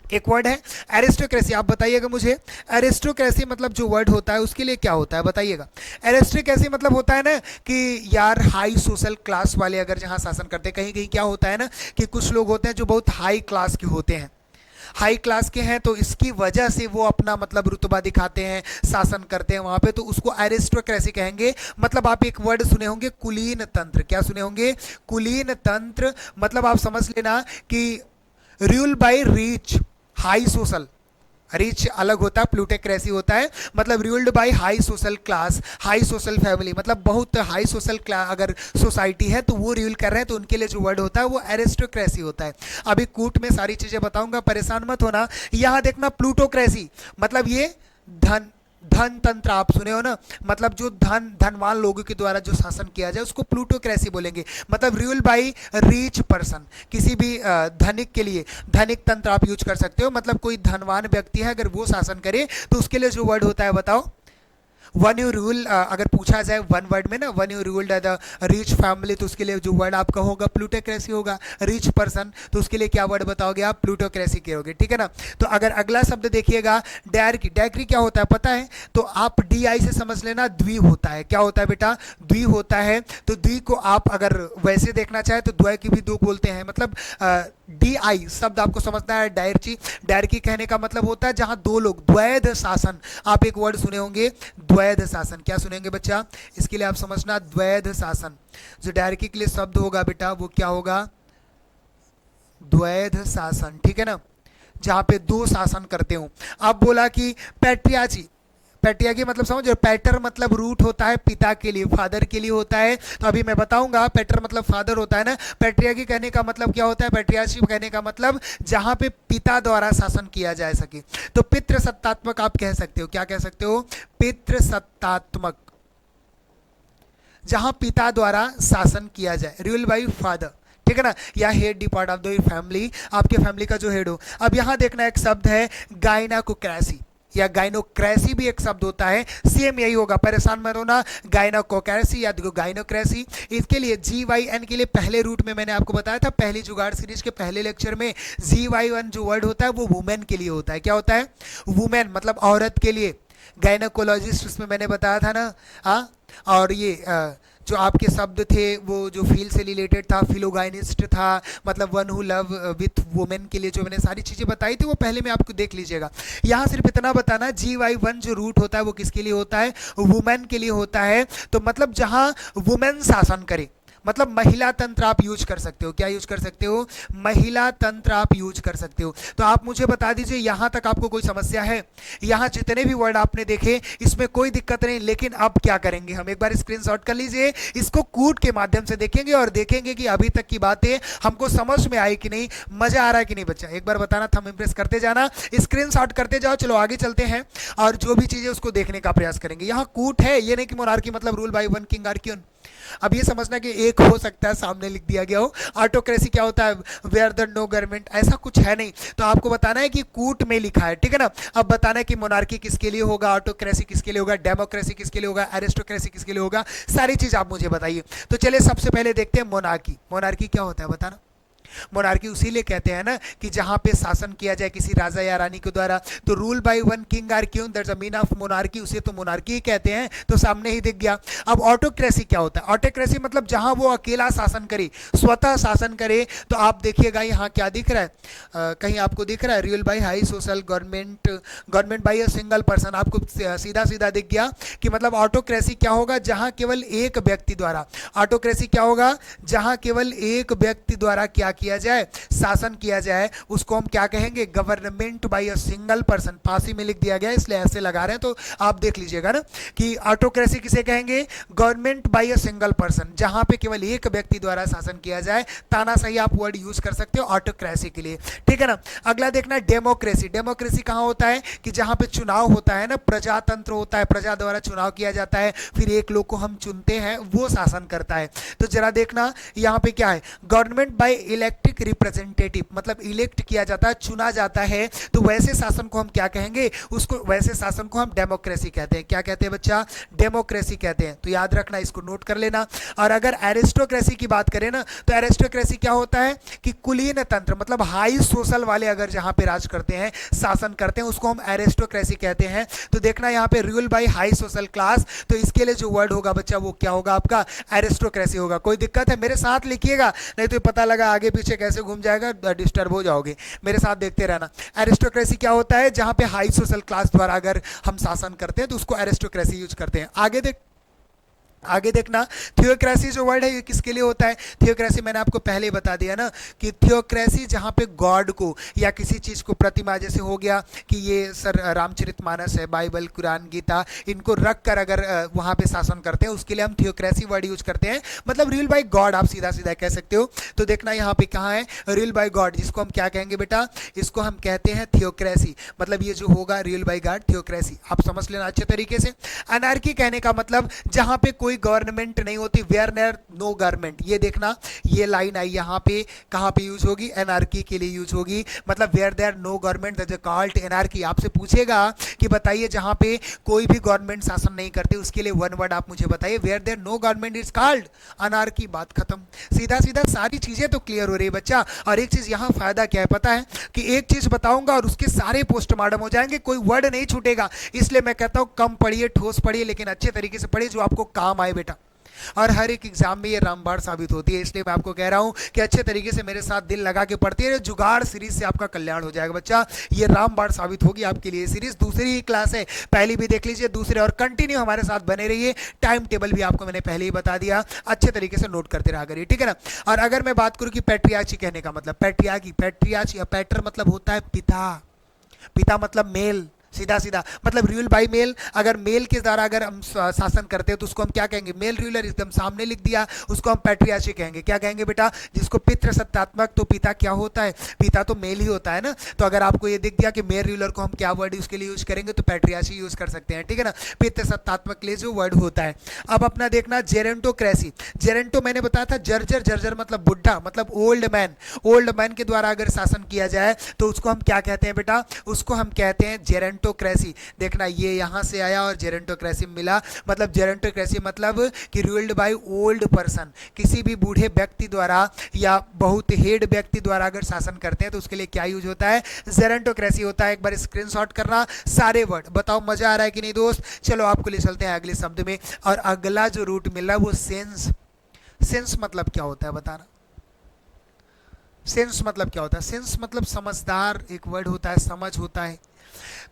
A: एक वर्ड है एरिस्टोक्रेसी, आप बताइएगा मुझे, एरिस्टोक्रेसी मतलब जो वर्ड होता है उसके लिए क्या होता है बताइएगा। एरिस्टोक्रेसी मतलब होता है ना कि यार हाई सोशल क्लास वाले अगर जहां शासन करते हैं, कहीं कहीं क्या होता है ना कि कुछ लोग होते हैं जो बहुत हाई क्लास के होते हैं, हाई क्लास के हैं तो इसकी वजह से वो अपना मतलब रुतबा दिखाते हैं, शासन करते हैं वहां पे, तो उसको एरिस्टोक्रेसी कहेंगे। मतलब आप एक वर्ड सुने होंगे कुलीन तंत्र, क्या सुने होंगे? कुलीन तंत्र। मतलब आप समझ लेना कि rule by rich high social, rich अलग होता है, प्लूटेक्रेसी होता है, मतलब ruled by high social class, high social family, मतलब बहुत हाई सोशल क्लास अगर सोसाइटी है तो वो रूल कर रहे हैं, तो उनके लिए जो वर्ड होता है वो एरिस्टोक्रेसी होता है। अभी कूट में सारी चीजें बताऊंगा, परेशान मत होना। यहां देखना प्लूटोक्रेसी, मतलब ये धन धन तंत्र आप सुने हो ना, मतलब जो धनवान लोगों के द्वारा जो शासन किया जाए उसको प्लूटोक्रेसी बोलेंगे। मतलब रूल बाय रिच पर्सन, किसी भी धनिक के लिए धनिक तंत्र आप यूज कर सकते हो। मतलब कोई धनवान व्यक्ति है अगर वो शासन करे तो उसके लिए जो वर्ड होता है बताओ। वन यू रूल, अगर पूछा जाए वन वर्ड में ना, one you ruled the rich family, तो उसके लिए जो वर्ड आपका होगा प्लूटोक्रेसी होगा। रिच पर्सन, तो उसके लिए क्या वर्ड बताओगे आप? प्लूटोक्रेसी कहोगे, ठीक है ना। तो अगर अगला शब्द देखिएगा डायरकी, डायरकी क्या होता है पता है? तो आप डी आई से समझ लेना, द्वि होता है। क्या होता है बेटा? द्वि होता है। तो द्वि को आप अगर वैसे देखना चाहे तो द्वय की भी दो बोलते हैं, मतलब डी आई शब्द आपको समझना है। डायरकी, डायरकी कहने का मतलब होता है जहां दो लोग, द्वैध शासन। आप एक वर्ड सुने होंगे द्वैध शासन, क्या सुनेंगे बच्चा? इसके लिए आप समझना द्वैध शासन। जो डायरकी के लिए शब्द होगा बेटा वो क्या होगा? द्वैध शासन, ठीक है ना, जहां पे दो शासन करते हो। अब बोला कि पैट्रियाची, पैट्रियार्की मतलब समझ रहे हो? पैटर मतलब रूट होता है पिता के लिए, फादर के लिए होता है। तो अभी मैं बताऊंगा, पैटर मतलब फादर होता है ना। पैट्रियार्की कहने का मतलब क्या होता है? पैट्रियार्की कहने का मतलब जहां पे पिता द्वारा शासन किया जा सके। तो पितृसत्तात्मक आप कह सकते हो, क्या कह सकते हो? पितृसत्तात्मक, जहां पिता द्वारा शासन किया जाए, रूल बाय फादर, ठीक है ना, या head D part of the family, आपके फैमिली का जो हेड हो। अब यहां देखना एक शब्द है गायनाकोक्रेसी, या गाइनोक्रेसी भी एक शब्द होता है, सेम यही होगा, परेशान मत होना। गाइनोकोक्रेसी या गाइनोक्रेसी, इसके लिए GYN के लिए पहले रूट में मैंने आपको बताया था, पहली जुगाड़ सीरीज के पहले लेक्चर में, GYN जो वर्ड होता है वो वुमेन के लिए होता है। क्या होता है? वुमेन, मतलब औरत के लिए। गायनोकोलॉजिस्ट उसमें मैंने बताया था ना, हाँ। और ये जो आपके शब्द थे वो जो फील से रिलेटेड था, फिलोगाइनिस्ट था, मतलब one who love with women के लिए जो मैंने सारी चीज़ें बताई थी वो पहले में आपको देख लीजिएगा। यहाँ सिर्फ इतना बताना, GY1 जो रूट होता है वो किसके लिए होता है? वुमेन के लिए होता है। तो मतलब जहाँ वुमेन शासन करे, मतलब महिला तंत्र आप यूज कर सकते हो। क्या यूज कर सकते हो? महिला तंत्र आप यूज कर सकते हो। तो आप मुझे बता दीजिए यहां तक आपको कोई समस्या है? यहां जितने भी वर्ड आपने देखे इसमें कोई दिक्कत नहीं, लेकिन अब क्या करेंगे हम, एक बार स्क्रीनशॉट कर लीजिए, इसको कूट के माध्यम से देखेंगे और देखेंगे कि अभी तक की बातें हमको समझ में आई कि नहीं, मजा आ रहा है कि नहीं बच्चा। एक बार बताना, थंब इंप्रेस करते जाना, स्क्रीनशॉट करते जाओ। चलो आगे चलते हैं और जो भी चीजें उसको देखने का प्रयास करेंगे। यहाँ कूट है, ये नहीं कि मोनार्की मतलब rule by one king or queen. अब ये समझना कि एक हो सकता है सामने लिख दिया गया हो। ऑटोक्रेसी क्या होता है? वेयर द नो गवर्नमेंट, ऐसा कुछ है नहीं। तो आपको बताना है कि कूट में लिखा है, ठीक है ना। अब बताना है कि मोनार्की किसके लिए होगा, ऑटोक्रेसी किसके लिए होगा, डेमोक्रेसी किसके लिए होगा, एरिस्टोक्रेसी किसके लिए होगा, सारी चीज आप मुझे बताइए। तो चलिए सबसे पहले देखते हैं मोनार्की। मोनार्की क्या होता है बताना। मोनार्की उसीलिए कहते हैं ना कि जहां पे शासन किया जाए किसी राजा या रानी के द्वारा। तो rule by one king or queen, that's the mean of monarchy, उसे तो मोनार्की ही कहते हैं। तो सामने ही दिख गया। अब ऑटोक्रेसी क्या होता है? ऑटोक्रेसी मतलब जहां वो अकेला शासन करे, स्वतः शासन करे। तो आप देखिएगा यहाँ क्या दिख रहा है, कहीं आपको दिख रहा है rule by high social government, government by a single person. आपको सीधा सीधा दिख गया कि मतलब ऑटोक्रेसी क्या होगा? जहां केवल एक व्यक्ति द्वारा, ऑटोक्रेसी क्या होगा? जहां केवल एक व्यक्ति द्वारा क्या किया जाए? शासन किया जाए। उसको हम क्या कहेंगे? Government by a single person. फांसी में लिख दिया गया इसलिए ऐसे लगा रहे हैं, तो आप देख लीजिएगा ना कि ऑटोक्रेसी किसे कहेंगे? Government by a single person, जहां पे केवल एक व्यक्ति द्वारा शासन किया जाए। तानाशाही आप वर्ड यूज कर सकते हो ऑटोक्रेसी के लिए, ठीक है ना। अगला देखना डेमोक्रेसी। डेमोक्रेसी कहां होता है? कि जहां पे चुनाव होता है ना, प्रजातंत्र होता है, प्रजा द्वारा चुनाव किया जाता है, फिर एक लोग को हम चुनते हैं, वो शासन करता है। तो जरा देखना यहां पे क्या है? गवर्नमेंट बाय इलेक्ट्रिक रिप्रेजेंटेटिव, मतलब इलेक्ट किया जाता है, चुना जाता है। तो वैसे शासन को हम क्या कहेंगे? उसको, वैसे शासन को हम डेमोक्रेसी कहते हैं। क्या कहते हैं बच्चा? डेमोक्रेसी कहते हैं। तो याद रखना, इसको नोट कर लेना। और अगर एरिस्टोक्रेसी की बात करें ना, तो एरिस्टोक्रेसी क्या होता है? कि कुलीन तंत्र, मतलब हाई सोशल वाले अगर जहां पे राज करते हैं, शासन करते हैं, उसको हम एरिस्टोक्रेसी कहते हैं। तो देखना यहाँ पे rule by high social class, तो इसके लिए जो वर्ड होगा बच्चा वो क्या होगा आपका? एरिस्टोक्रेसी होगा। कोई दिक्कत है? मेरे साथ लिखिएगा, नहीं तो पता लगा आगे पीछे कैसे घूम जाएगा, डिस्टर्ब हो जाओगे, मेरे साथ देखते रहना। एरिस्टोक्रेसी क्या होता है, जहां पे हाई सोशल क्लास द्वारा अगर हम शासन करते हैं तो उसको एरिस्टोक्रेसी यूज करते हैं। आगे देखना, थियोक्रेसी जो वर्ड है ये किसके लिए होता है। थियोक्रेसी मैंने आपको पहले ही बता दिया ना कि थियोक्रेसी जहाँ पे गॉड को या किसी चीज़ को, प्रतिमा जैसे हो गया कि ये सर रामचरितमानस है, बाइबल, कुरान, गीता, इनको रख कर अगर वहाँ पे शासन करते हैं उसके लिए हम थियोक्रेसी वर्ड यूज करते हैं, मतलब रूल बाय गॉड आप सीधा सीधा कह सकते हो। तो देखना यहाँ पे कहाँ है रूल बाय गॉड, जिसको हम क्या कहेंगे बेटा, इसको हम कहते हैं थियोक्रेसी, मतलब ये जो होगा रूल बाय गॉड थियोक्रेसी, आप समझ लेना अच्छे तरीके से। अनार्की कहने का मतलब जहाँ पे कोई गवर्नमेंट नहीं होती, वेयर देयर नो गवर्नमेंट, ये देखना ये लाइन आई यहाँ पे, कहाँ पे यूज होगी, एनार्की के लिए यूज होगी, मतलब where there no government that is called anarchy. आपसे पूछेगा कि बताइए जहाँ पे कोई भी गवर्नमेंट शासन नहीं करते उसके लिए वन वर्ड आप मुझे बताइए, where there no government is called anarchy, बात खत्म। सीधा सीधा सारी चीजें तो क्लियर हो रही है बच्चा। और एक चीज यहाँ फायदा क्या है पता है, कि एक चीज बताऊंगा और उसके सारे पोस्टमार्टम हो जाएंगे, कोई वर्ड नहीं छूटेगा, इसलिए मैं कहता हूँ कम पढ़िए, ठोस पढ़िए, लेकिन अच्छे तरीके से पढ़िए जो आपको काम आए बेटा। और हर एक एग्जाम में ये रामबाण साबित होती है, इसलिए मैं आपको कह रहा हूं कि अच्छे तरीके से मेरे साथ दिल लगा के पढ़ते रहे, जुगाड़ सीरीज से आपका कल्याण हो जाएगा बच्चा। ये रामबाण साबित होगी आपके लिए सीरीज, दूसरी ही क्लास है, पहली भी देख लीजिए, दूसरे और कंटिन्यू हमारे साथ बने रहिए। टाइम टेबल भी आपको मैंने पहले ही बता दिया, अच्छे तरीके से नोट करते रहा करिए, ठीक है ना। और अगर मैं बात करूं कि पैट्रियार्ची कहने का मतलब, पैट्रियार्च या पैटर मतलब होता है पिता, पिता मतलब मेल, सीधा सीधा मतलब रूल बाय मेल। अगर मेल के द्वारा अगर हम शासन करते हैं तो उसको हम क्या कहेंगे, मेल रूलर, एकदम सामने लिख दिया, उसको हम पैट्रियार्ची कहेंगे। क्या कहेंगे बेटा, जिसको पितृ सत्तात्मक, तो पिता क्या होता है, पिता तो मेल ही होता है ना। तो अगर आपको ये दिख गया कि मेल रूलर को हम क्या वर्ड उसके लिए यूज करेंगे, तो पैट्रियार्ची यूज कर सकते हैं, ठीक है ना, पितृ सत्तात्मक के लिए जो वर्ड होता है। अब अपना देखना जेरेंटोक्रेसी, जेरेंटो मैंने बताया था जर्जर, जर्जर मतलब बुढ़ा, मतलब ओल्ड मैन, ओल्ड मैन के द्वारा अगर शासन किया जाए तो उसको हम क्या कहते हैं बेटा, उसको हम कहते हैं जेरेंटोक्रेसी। देखना ये यहां से आया और जेरेंटोक्रेसी मिला, मतलब जेरेंटोक्रेसी मतलब कि रूल्ड बाय ओल्ड पर्सन, किसी भी बूढ़े व्यक्ति द्वारा या बहुत हेड व्यक्ति द्वारा अगर शासन करते हैं तो उसके लिए क्या यूज होता है, जेरेंटोक्रेसी होता है। एक बार स्क्रीनशॉट करना सारे वर्ड, बताओ मजा आ रहा है कि नहीं दोस्त। चलो आपको ले चलते हैं अगले शब्द में, और अगला जो रूट मिल रहा है वो सेंस। सेंस मतलब क्या होता है बताना, सेंस मतलब क्या होता है, सेंस मतलब समझदार एक वर्ड होता है, समझ होता है।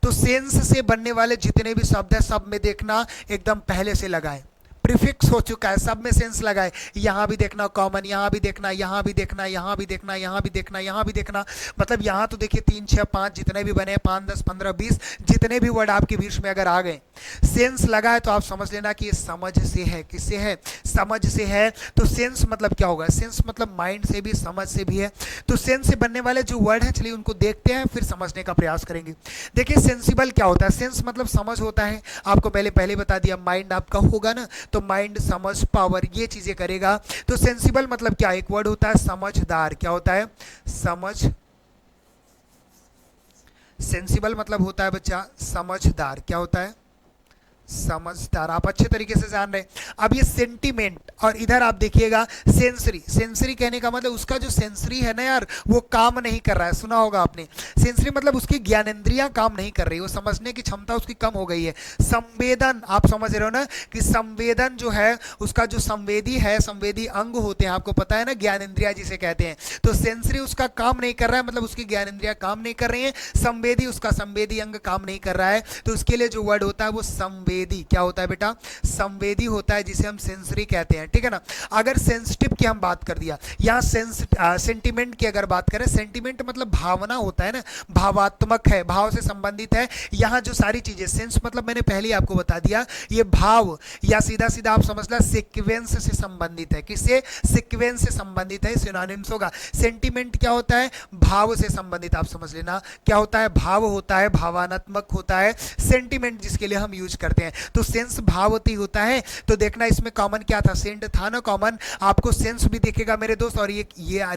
A: तो सेंस से बनने वाले जितने भी शब्द है सब में देखना एकदम पहले से लगाए, प्रीफिक्स हो चुका है, सब में सेंस लगाए। यहाँ भी देखना कॉमन, यहाँ भी देखना, यहाँ भी देखना, यहाँ भी देखना, यहाँ भी देखना, यहाँ भी देखना, मतलब यहाँ तो देखिए 3 6 5 जितने भी बने, 5 10 15 20 जितने भी वर्ड आपके बीच में अगर आ गए, सेंस लगा है तो आप समझ लेना कि ये समझ से है, किससे है, समझ से है। तो सेंस मतलब क्या होगा, सेंस मतलब माइंड से भी, समझ से भी है। तो सेंस से बनने वाले जो वर्ड हैं चलिए उनको देखते हैं, फिर समझने का प्रयास करेंगे। देखिए सेंसिबल क्या होता है, सेंस मतलब समझ होता है, आपको पहले बता दिया, माइंड आपका होगा ना तो माइंड, समझ, पावर ये चीजें करेगा। तो सेंसिबल मतलब क्या, एक वर्ड होता है समझदार, क्या होता है, समझ, सेंसिबल मतलब होता है बच्चा समझदार, क्या होता है, समझदार। आप अच्छे तरीके से जान रहे हैं। अब ये सेंटीमेंट, और इधर आप देखिएगा सेंसरी, सेंसरी कहने का मतलब उसका जो सेंसरी है ना यार वो काम नहीं कर रहा है, सुना होगा आपने। सेंसरी मतलब उसकी ज्ञानेंद्रियां काम नहीं कर रही, वो समझने की क्षमता उसकी कम हो गई है। संवेदन, आप समझ रहे हो ना कि संवेदन जो है उसका जो संवेदी है, संवेदी अंग होते हैं, आपको पता है ना, ज्ञानेंद्रिया जिसे कहते हैं। तो सेंसरी उसका काम नहीं कर रहा है, मतलब उसकी ज्ञानेंद्रिया काम नहीं कर रही है। संवेदी, उसका संवेदी अंग काम नहीं कर रहा है, तो उसके लिए जो वर्ड होता है वो संवेदी, क्या होता है बेटा, संवेदी होता है, जिसे हम सेंसरी कहते हैं, ठीक है ना। अगर सेंसिटिव की हम बात कर दिया, यहाँ सेंटिमेंट की अगर बात करें, सेंटिमेंट मतलब भावना होता है ना, भावात्मक है, भाव से संबंधित है। यहाँ जो सारी चीजें, सेंस मतलब मैंने पहले ही आपको बता दिया, ये भाव या सीधा सीधा आप समझ ला सीक्वेंस से संबंधित है, किससे, सीक्वेंस से संबंधित है, सिनोनिम्स होगा। सेंटिमेंट क्या होता है, भाव से संबंधित, आप समझ लेना क्या होता है, भाव होता है, भावात्मक होता है सेंटिमेंट, जिसके लिए हम यूज करते हैं। तो सेंस भावती होता है। तो देखना इसमें कॉमन क्या था, सेंट था ना कॉमन, आपको सेंस भी दिखेगा मेरे दोस्त, और ये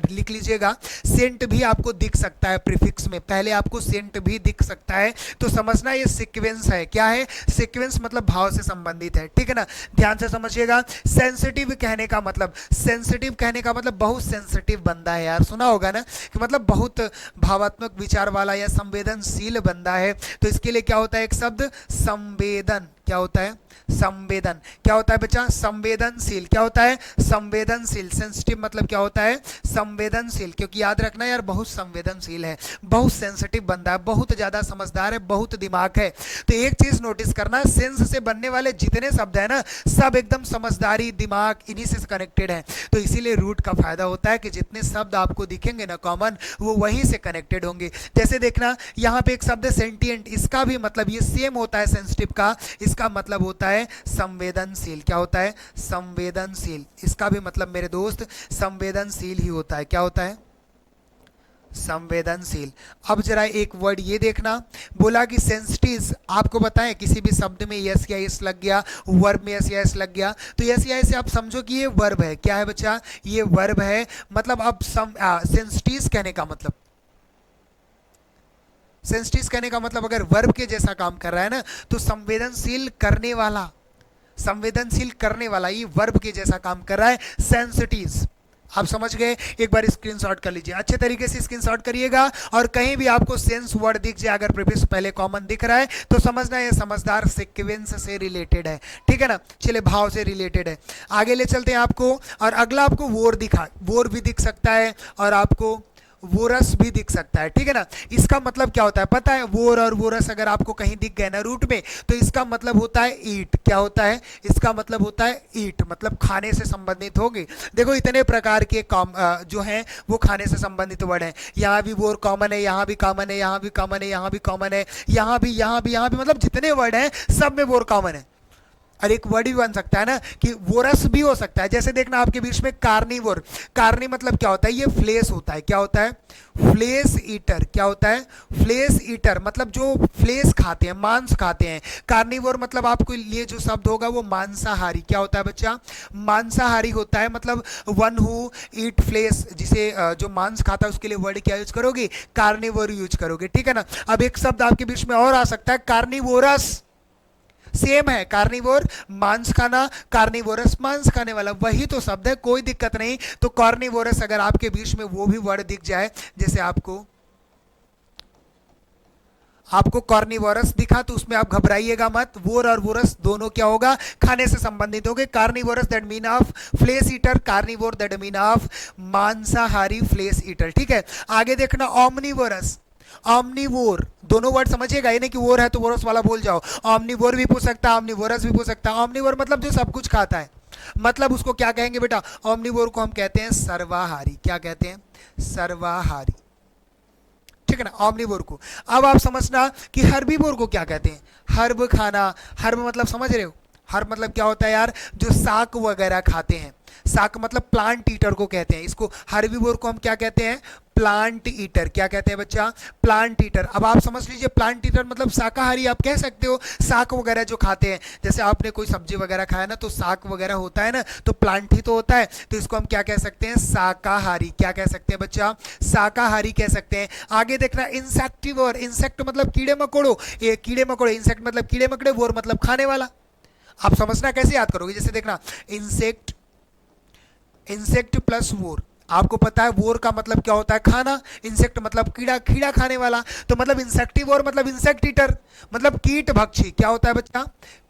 A: लिख लीजिएगा, सेंट भी आपको दिख सकता है प्रीफिक्स में, पहले आपको सेंट भी दिख सकता है। तो समझना ये सीक्वेंस है, क्या है, सीक्वेंस मतलब भाव से संबंधित है, ठीक है ना, ध्यान से समझिएगा। सेंसिटिव कहने का मतलब, सेंसिटिव कहने का मतलब बहुत सेंसिटिव बंदा है यार, सुना होगा ना कि मतलब बहुत भावात्मक विचार वाला या संवेदनशील बंदा है। तो इसके लिए क्या होता है एक शब्द, संवेदन, क्या होता है? संवेदन। क्या होता है बच्चा? संवेदनशील। क्या होता है? संवेदनशील। सेंसिटिव मतलब क्या होता है? संवेदनशील। क्योंकि याद रखना यार, बहुत संवेदनशील है, बहुत सेंसिटिव बंदा है, बहुत ज्यादा समझदार है, बहुत दिमाग है। तो एक चीज नोटिस करना, सेंस से बनने वाले जितने शब्द है ना, सब एकदम समझदारी, दिमाग, इन्हीं से कनेक्टेड है। तो इसीलिए रूट का फायदा होता है कि जितने शब्द आपको दिखेंगे ना कॉमन, वो वहीं से कनेक्टेड होंगे। जैसे देखना, यहाँ पे एक शब्द है सेंटिएंट, इसका भी मतलब ये सेम होता है सेंसिटिव का, इसका मतलब होता है संवेदनशील। क्या होता है? संवेदनशील। इसका भी मतलब मेरे दोस्त संवेदनशील ही होता है। क्या होता है? संवेदनशील। अब जरा एक वर्ड ये देखना, बोला कि सेंसिटिव, आपको बताएं किसी भी शब्द में यस या एस लग गया, वर्ब में यस या एस लग गया, तो यस या एस से आप समझो कि ये वर्ब है। क्या है बच्चा? ये वर्ब है। मतलब अब सेंसिटिव कहने का मतलब, सेंसिटिव कहने का मतलब अगर वर्ब के जैसा काम कर रहा है ना, तो संवेदनशील करने वाला, संवेदनशील करने वाला ये वर्ब के जैसा काम कर रहा है, सेंसिटिव। आप समझ गए? एक बार स्क्रीनशॉट कर लीजिए, अच्छे तरीके से स्क्रीनशॉट करिएगा। और कहीं भी आपको सेंस वर्ड दिख जाए, अगर प्रीफिक्स पहले कॉमन दिख रहा है, तो समझना ये समझदार सीक्वेंस से रिलेटेड है। ठीक है ना? चलिए, भाव से रिलेटेड है। आगे ले चलते हैं आपको। और अगला आपको वोर दिखा, वोर भी दिख सकता है और आपको वोरस भी दिख सकता है। ठीक है ना? इसका मतलब क्या होता है पता है? वोर और वोरस अगर आपको कहीं दिख गए ना रूट में, तो इसका मतलब होता है ईट। क्या होता है? इसका मतलब होता है ईट, मतलब खाने से संबंधित होगी। देखो, इतने प्रकार के जो हैं वो खाने से संबंधित वर्ड हैं। यहाँ भी वोर कॉमन है, यहाँ भी कॉमन है, यहाँ भी कॉमन है, यहाँ भी कॉमन है, यहाँ भी, यहाँ भी, यहाँ भी, मतलब जितने वर्ड हैं सब में वोर कॉमन है। और एक वर्ड भी बन सकता है ना कि वोरस भी हो सकता है। जैसे देखना आपके बीच में कार्निवोर, कार्नी मतलब क्या होता है? ये फ्लेश होता है। क्या होता है? Flesh eater. क्या होता है? फ्लेश ईटर, मतलब जो फ्लेश खाते हैं, मांस खाते हैं। कार्निवोर मतलब आपको लिए जो शब्द होगा वो मांसाहारी। क्या होता है बच्चा? मांसाहारी होता है। मतलब वन हु ईट फ्लेश, जिसे जो मांस खाता है उसके लिए वर्ड क्या यूज करोगे? कार्निवोर यूज करोगे। ठीक है ना? अब एक शब्द आपके बीच में और आ सकता है, कार्निवोरस। सेम है, कार्निवोर मांस खाना, कार्निवोरस मांस खाने वाला, वही तो शब्द है, कोई दिक्कत नहीं। तो कार्निवोरस अगर आपके बीच में वो भी वर्ड दिख जाए, जैसे आपको कार्निवोरस दिखा, तो उसमें आप घबराइएगा मत। वोर और वोरस दोनों क्या होगा? खाने से संबंधित होंगे। Carnivorous that mean of flesh eater, carnivore that mean of मांसाहारी फ्लेश ईटर। ठीक है? आगे देखना, ऑमनीवोरस, ऑमनीवोर, दोनों वर्ड समझिएगा, ये नहीं कि वोर है तो वोरस वाला बोल जाओ। ऑमनीवोर भी पूछ सकता है, ऑमनीवोरस भी पूछ सकता है। ऑमनीवोर मतलब जो सब कुछ खाता है, मतलब उसको क्या कहेंगे बेटा? ऑमनीवोर को हम कहते हैं सर्वाहारी। क्या कहते हैं? सर्वाहारी। ठीक है ना? ऑमनीवोर को। अब आप समझना कि हर्बीवोर को क्या कहते हैं? हर्ब खाना। हर्ब मतलब समझ रहे हो? हर्ब मतलब क्या होता है यार? जो शाक वगैरह खाते हैं। शाक मतलब प्लांट ईटर को कहते हैं। इसको हर्बीवोर को हम क्या कहते हैं? Plant eater. क्या कहते हैं बच्चा? Plant eater. अब आप समझ लीजिए, प्लांट ईटर मतलब शाकाहारी आप कह सकते हो, शाक वगैरह जो खाते हैं। जैसे आपने कोई सब्जी वगैरह खाया ना, तो शाक वगैरह होता है ना, तो प्लांट ही तो होता है, तो इसको हम क्या कह सकते हैं? शाकाहारी। क्या कह सकते हैं बच्चा? शाकाहारी कह सकते हैं। आगे देखना, इंसेक्टिवोर। इंसेक्ट मतलब कीड़े मकोड़ो, ये कीड़े मकोड़े, इंसेक्ट मतलब कीड़े मकोड़े, वोर मतलब खाने वाला। आप समझना कैसे याद करोगे? जैसे देखना, इंसेक्ट, इंसेक्ट प्लस वोर, आपको पता है वोर का मतलब क्या होता है? खाना। इंसेक्ट मतलब कीड़ा, कीड़ा खाने वाला, तो मतलब इंसेक्टिवोर मतलब इंसेक्ट ईटर, मतलब कीट भक्षी। क्या होता है बच्चा?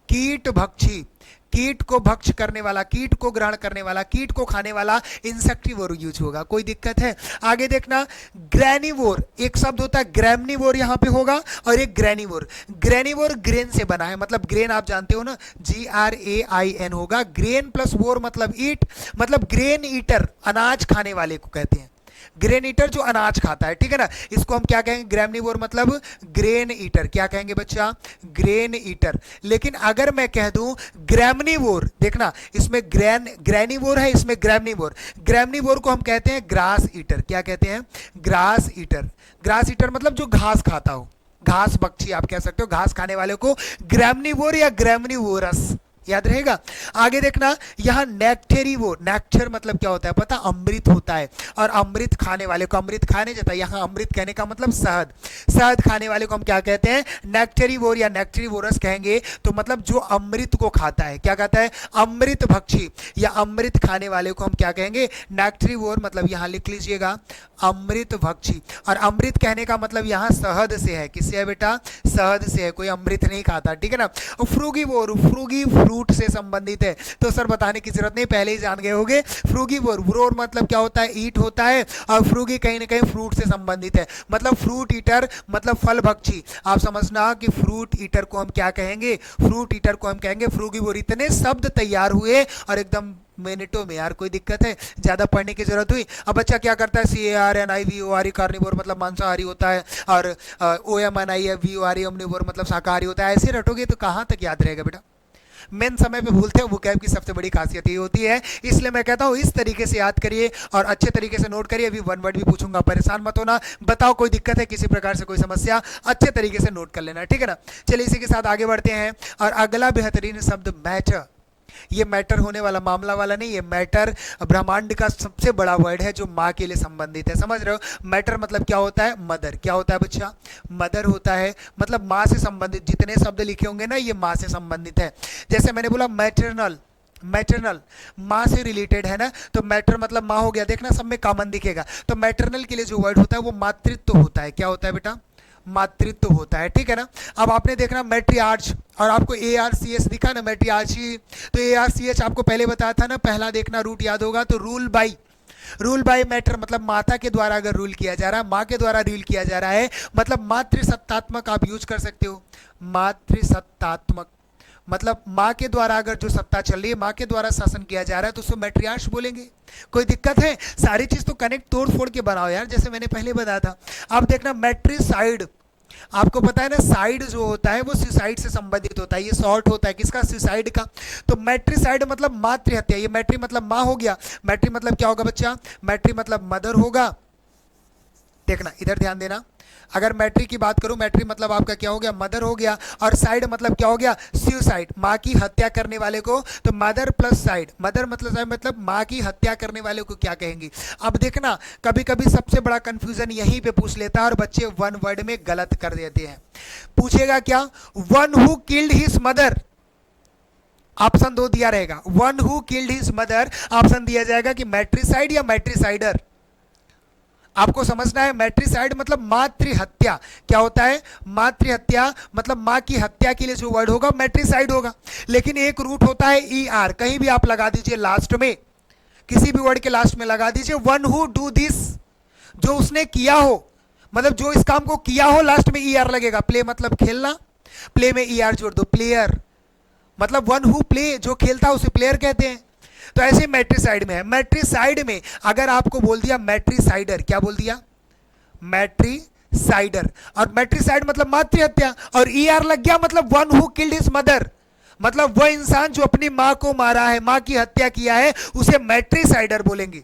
A: कीट भक्षी। कीट को भक्ष करने वाला, कीट को ग्रहण करने वाला, कीट को खाने वाला इंसेक्टिवोर यूज होगा। कोई दिक्कत है? आगे देखना, ग्रैनिवोर, एक शब्द होता है ग्रैमनिवोर यहाँ पे होगा, और एक ग्रैनिवोर। ग्रैनिवोर ग्रेन से बना है, मतलब ग्रेन आप जानते हो ना, GRAIN होगा। ग्रेन प्लस वोर मतलब ईट, मतलब ग्रेन ईटर, अनाज खाने वाले को कहते हैं। ग्रेन ईटर जो अनाज खाता है। ठीक है ना? इसको हम क्या कहेंगे? ग्रैमनिवोर मतलब ग्रेन ईटर। क्या कहेंगे बच्चा? Grain eater. लेकिन अगर मैं कह दूं ग्रैमनिवोर, देखना इसमें ग्रैनिवोर है, इसमें ग्रैमनिवोर। ग्रैमनिवोर को हम कहते हैं ग्रास ईटर। क्या कहते हैं? Grass eater. ग्रास ईटर मतलब जो घास खाता हो, घास बख्शी आप कह सकते हो, घास खाने वाले को ग्रैमनिवोर या ग्रैमनिवोरस, याद रहेगा। आगे देखना, यहाँ नेक्टेरिवोर, नेक्टर मतलब क्या होता है पता? अमृत होता है, और अमृत खाने वाले को अमृत खाने जाता है। यहाँ अमृत कहने का मतलब शहद, शहद खाने वाले को हम क्या कहते हैं? नेक्टेरिवोर या नेक्टेरिवोरस कहेंगे। तो मतलब जो अमृत को खाता है, क्या खाता है? अमृत भक्षी या अमृत खाने वाले को हम क्या कहेंगे? नेक्टेरिवोर। मतलब यहाँ लिख लीजिएगा, अमृत भक्षी। और अमृत कहने का मतलब यहाँ शहद से है। किससे है बेटा? शहद से है, कोई अमृत नहीं खाता, ठीक है ना। और फ्रूगीवोर, फ्रूगी फ्रूट से संबंधित है, तो सर बताने की जरूरत नहीं, पहले ही जान गए होंगे। फ्रूगीवोर, व्रोर मतलब क्या होता है, ईट होता है, और फ्रूगी कहीं ना कहीं फ्रूट से संबंधित है, मतलब फ्रूट ईटर मतलब फल भक्षी। आप समझना कि फ्रूट ईटर को हम क्या कहेंगे, फ्रूट ईटर को हम कहेंगे फ्रूगीवोर। इतने शब्द तैयार हुए और एकदम मिनटों में, यार कोई दिक्कत है, ज्यादा पढ़ने की जरूरत हुई। अब बच्चा क्या करता है, CARNIVOR कार्निवोर मतलब मांसाहारी होता है, और OMNIVOR ओमनिवोर मतलब शाकाहारी होता है। ऐसे रटोगे तो कहाँ तक याद रहेगा बेटा, मेन समय पे भूलते हैं। वोकैब की सबसे बड़ी खासियत ये होती है, इसलिए मैं कहता हूँ इस तरीके से याद करिए और अच्छे तरीके से नोट करिए। अभी वन वर्ड भी पूछूंगा, परेशान मत होना, बताओ कोई दिक्कत है, किसी प्रकार से कोई समस्या, अच्छे तरीके से नोट कर लेना, ठीक है ना। चलिए इसी के साथ आगे बढ़ते हैं, और अगला बेहतरीन शब्द मैटर। ये मैटर होने वाला, मामला वाला नहीं, ये मैटर ब्रह्मांड का सबसे बड़ा वर्ड है जो माँ के लिए संबंधित है, समझ रहे हो। मैटर मतलब क्या होता है, मदर। क्या होता है बच्चा, मदर होता है, मतलब माँ से संबंधित जितने शब्द लिखे होंगे ना, ये माँ से संबंधित है। जैसे मैंने बोला मैटरनल, मैटरनल माँ से रिलेटेड है ना, तो मैटर मतलब माँ हो गया, देखना सब में कॉमन दिखेगा। तो मैटरनल के लिए जो वर्ड होता है वो मातृत्व होता है। क्या होता है बेटा, मातृत्व होता है, ठीक है ना। अब आपने देखना मैट्रियार्च, और आपको ARCH दिखा ना, मैट्रियार्ची, तो ARCH आपको पहले बताया था ना, पहला देखना रूट याद होगा, तो rule by, rule by matter मतलब माता के द्वारा अगर रूल किया जा रहा है, माँ के द्वारा रूल किया जा रहा है, मतलब मातृसत्तात्मक आप यूज कर सकते हो। मातृसत्तात्मक मतलब माँ के द्वारा अगर जो सत्ता चल रही है, माँ के द्वारा शासन किया जा रहा है, तो उसको मैट्रियार्च बोलेंगे। कोई दिक्कत है, सारी चीज तो कनेक्ट तोड़ फोड़ के बनाओ यार, जैसे मैंने पहले बताया था। अब देखना मैट्रिसाइड, आपको पता है ना, साइड जो होता है वो सुसाइड से संबंधित होता है, ये शॉर्ट होता है किसका, सुसाइड का। तो मैट्रिसाइड मतलब मातृ हत्या, ये मैट्री मतलब माँ हो गया, मैट्री मतलब क्या होगा बच्चा, मैट्री मतलब मदर होगा। देखना इधर ध्यान देना, अगर मैट्री की बात करूं, मैट्री मतलब आपका क्या हो गया, मदर हो गया, और साइड मतलब क्या हो गया, सुसाइड, माँ की हत्या करने वाले को, तो मदर प्लस साइड, मदर मतलब माँ की हत्या करने वाले को क्या कहेंगे। अब देखना कभी कभी सबसे बड़ा कंफ्यूजन यहीं पे पूछ लेता है और बच्चे वन वर्ड में गलत कर देते हैं। पूछेगा क्या, one who killed his mother, option 2 दिया रहेगा, one who killed his mother, option दिया जाएगा कि मैट्रिसाइड या मैट्रिसाइडर। आपको समझना है, मैट्रिसाइड मतलब मातृ हत्या। क्या होता है, मातृ हत्या मतलब माँ की हत्या के लिए जो वर्ड होगा मैट्रिसाइड होगा। लेकिन एक रूट होता है ER, कहीं भी आप लगा दीजिए लास्ट में, किसी भी वर्ड के लास्ट में लगा दीजिए, वन हु डू दिस, जो उसने किया हो, मतलब जो इस काम को किया हो, लास्ट में ER लगेगा। प्ले मतलब खेलना, प्ले में ER जोड़ दो, प्लेयर मतलब वन हु प्ले, जो खेलता है उसे प्लेयर कहते हैं। तो ऐसे मैट्रिसाइड में है, मैट्रिसाइड में अगर आपको बोल दिया मैट्रिसाइडर, क्या बोल दिया, मैट्रिसाइडर, और मैट्रिसाइड मतलब मातृ हत्या, और ER लग गया मतलब one who killed his mother, मतलब वह इंसान जो अपनी मां को मारा है, मां की हत्या किया है, उसे मैट्रिसाइडर बोलेंगे।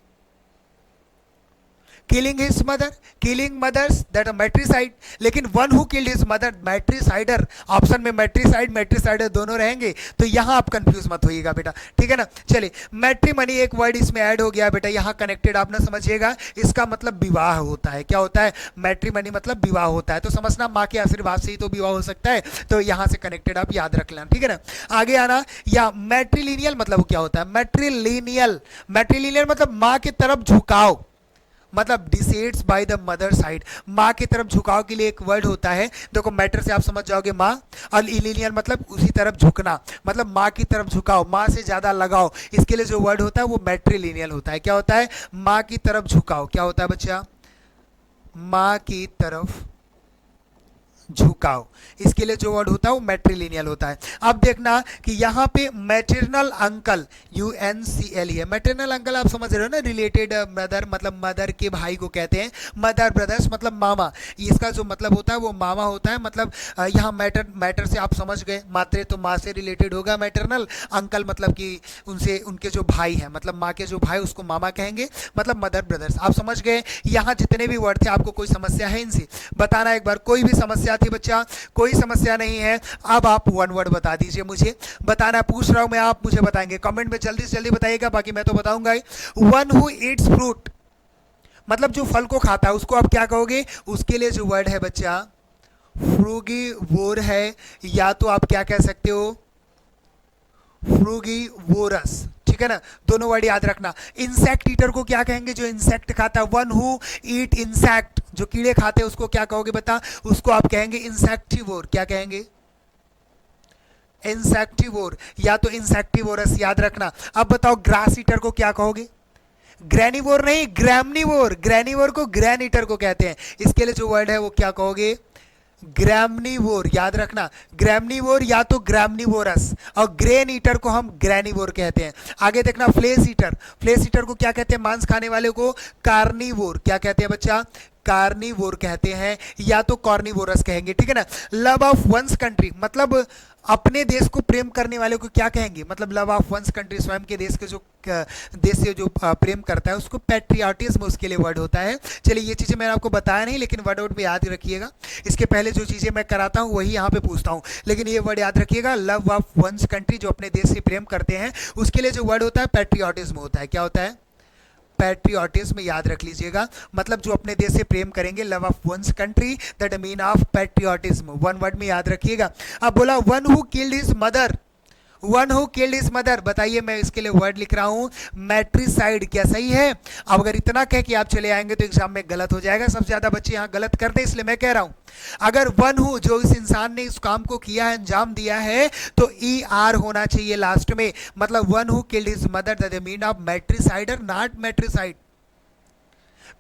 A: Killing his mother, killing mothers that a matricide, लेकिन one who killed his mother matricider, option में मैट्रिसाइड मैट्रिसाइडर दोनों रहेंगे, तो यहां आप कंफ्यूज मत होइएगा बेटा, ठीक है ना। चलिए मैट्रिमनी एक वर्ड इसमें ऐड हो गया बेटा, यहां कनेक्टेड आप ना समझिएगा, इसका मतलब विवाह होता है। क्या होता है, मैट्रिमनी मतलब विवाह होता है, तो समझना माँ के आशीर्वाद से ही तो विवाह हो सकता है, तो यहां से कनेक्टेड आप याद रख लेना, ठीक है ना। आगे आना, या मैट्रिलिनियल मतलब क्या होता है, मैट्रिलिनियल, मैट्रिलिनियल मतलब माँ की तरफ झुकाव, मतलब डिसेड्स बाय द मदर साइड, माँ की तरफ झुकाव के लिए एक वर्ड होता है। देखो मैटर से आप समझ जाओगे माँ, और इलिनियल मतलब उसी तरफ झुकना, मतलब माँ की तरफ झुकाव, माँ से ज़्यादा लगाव, इसके लिए जो वर्ड होता है वो मैट्रिलिनियल होता है। क्या होता है, माँ की तरफ झुकाव, क्या होता है बच्चा, माँ की तरफ झुकाव, इसके लिए जो वर्ड होता है वो मैट्रिलिनियल होता है। अब देखना कि यहाँ पे मैटरनल अंकल, UNCL है, मैटरनल अंकल आप समझ रहे हो ना, रिलेटेड मदर मतलब मदर के भाई को कहते हैं, मदर ब्रदर्स मतलब मामा, इसका जो मतलब होता है वो मामा होता है। मतलब यहाँ मैटर से आप समझ गए, मातृ तो माँ से रिलेटेड होगा, मैटरनल अंकल मतलब कि उनसे उनके जो भाई हैं, मतलब माँ के जो भाई उसको मामा कहेंगे, मतलब मदर ब्रदर्स, आप समझ गए। यहाँ जितने भी वर्ड थे, आपको कोई समस्या है इनसे, बताना एक बार, कोई भी समस्या थी बच्चा, कोई समस्या नहीं है। अब आप वन वर्ड बता दीजिए, मुझे बताना, पूछ रहा हूं मैं, आप मुझे बताएंगे, कमेंट में जल्दी से जल्दी बताइएगा, बाकी मैं तो बताऊंगा ही। वन हु ईट्स फ्रूट मतलब जो फल को खाता है, उसको आप क्या कहोगे, उसके लिए जो वर्ड है बच्चा फ्रूगीवोर है, या तो आप क्या कह सकते हो, फ्रूगीवोरस, ठीक ठीक है ना, दोनों वर्ड याद रखना। इंसेक्ट ईटर को क्या कहेंगे, जो इंसेक्ट खाता है, वन हु ईट इंसेक्ट, जो कीड़े खाते हैं उसको क्या कहोगे बता, उसको आप कहेंगे इंसेक्टिवोर। क्या कहेंगे, इंसेक्टिवोर या तो इंसेक्टिवोरस, याद रखना। अब बताओ ग्रास ईटर को क्या कहोगे, ग्रैनिवोर नहीं, ग्रैमनिवोर। ग्रैनिवोर को ग्रैन ईटर को कहते हैं, इसके लिए जो वर्ड है वो क्या कहोगे, ग्रैमनिवोर, याद रखना। ग्रैमनिवोर या तो ग्रैमनिवोरस, और ग्रेन ईटर को हम ग्रैनिवोर कहते हैं। आगे देखना, फ्लेश ईटर, फ्लेश ईटर को क्या कहते हैं, मांस खाने वाले को कार्निवोर। क्या कहते हैं बच्चा, कार्निवोर कहते हैं, या तो कॉर्निवोरस कहेंगे, ठीक है ना। लव ऑफ वंस कंट्री, मतलब अपने देश को प्रेम करने वाले को क्या कहेंगे, मतलब लव ऑफ वंस कंट्री, स्वयं के देश के जो देश से जो प्रेम करता है उसको पैट्रियाटिज्म उसके लिए वर्ड होता है। चलिए ये चीज़ें मैंने आपको बताया नहीं, लेकिन वर्ड आउट में याद रखिएगा। इसके पहले जो चीज़ें मैं कराता हूँ वही यहाँ पे पूछता हूँ, लेकिन ये वर्ड याद रखिएगा, लव ऑफ वंस कंट्री, जो अपने देश से प्रेम करते हैं उसके लिए जो वर्ड होता है पैट्रियाटिज्म होता है। क्या होता है, पैट्रियाटिज्म, याद रख लीजिएगा। मतलब जो अपने देश से प्रेम करेंगे, love of one's country, that mean of patriotism, one word में याद रखिएगा। अब बोला one who killed his mother, one who killed his mother, बताइए मैं इसके लिए वर्ड लिख रहा हूं मैट्रिसाइड। क्या सही है? अब अगर इतना कह के आप चले आएंगे तो एग्जाम में गलत हो जाएगा, सबसे ज्यादा बच्चे यहां गलत करते हैं, इसलिए मैं कह रहा हूं अगर वन हु, जो इस इंसान ने इस काम को किया है, अंजाम दिया है, तो ई आर होना चाहिए लास्ट में। मतलब one who killed his mother, that mean of matricider, not matricide.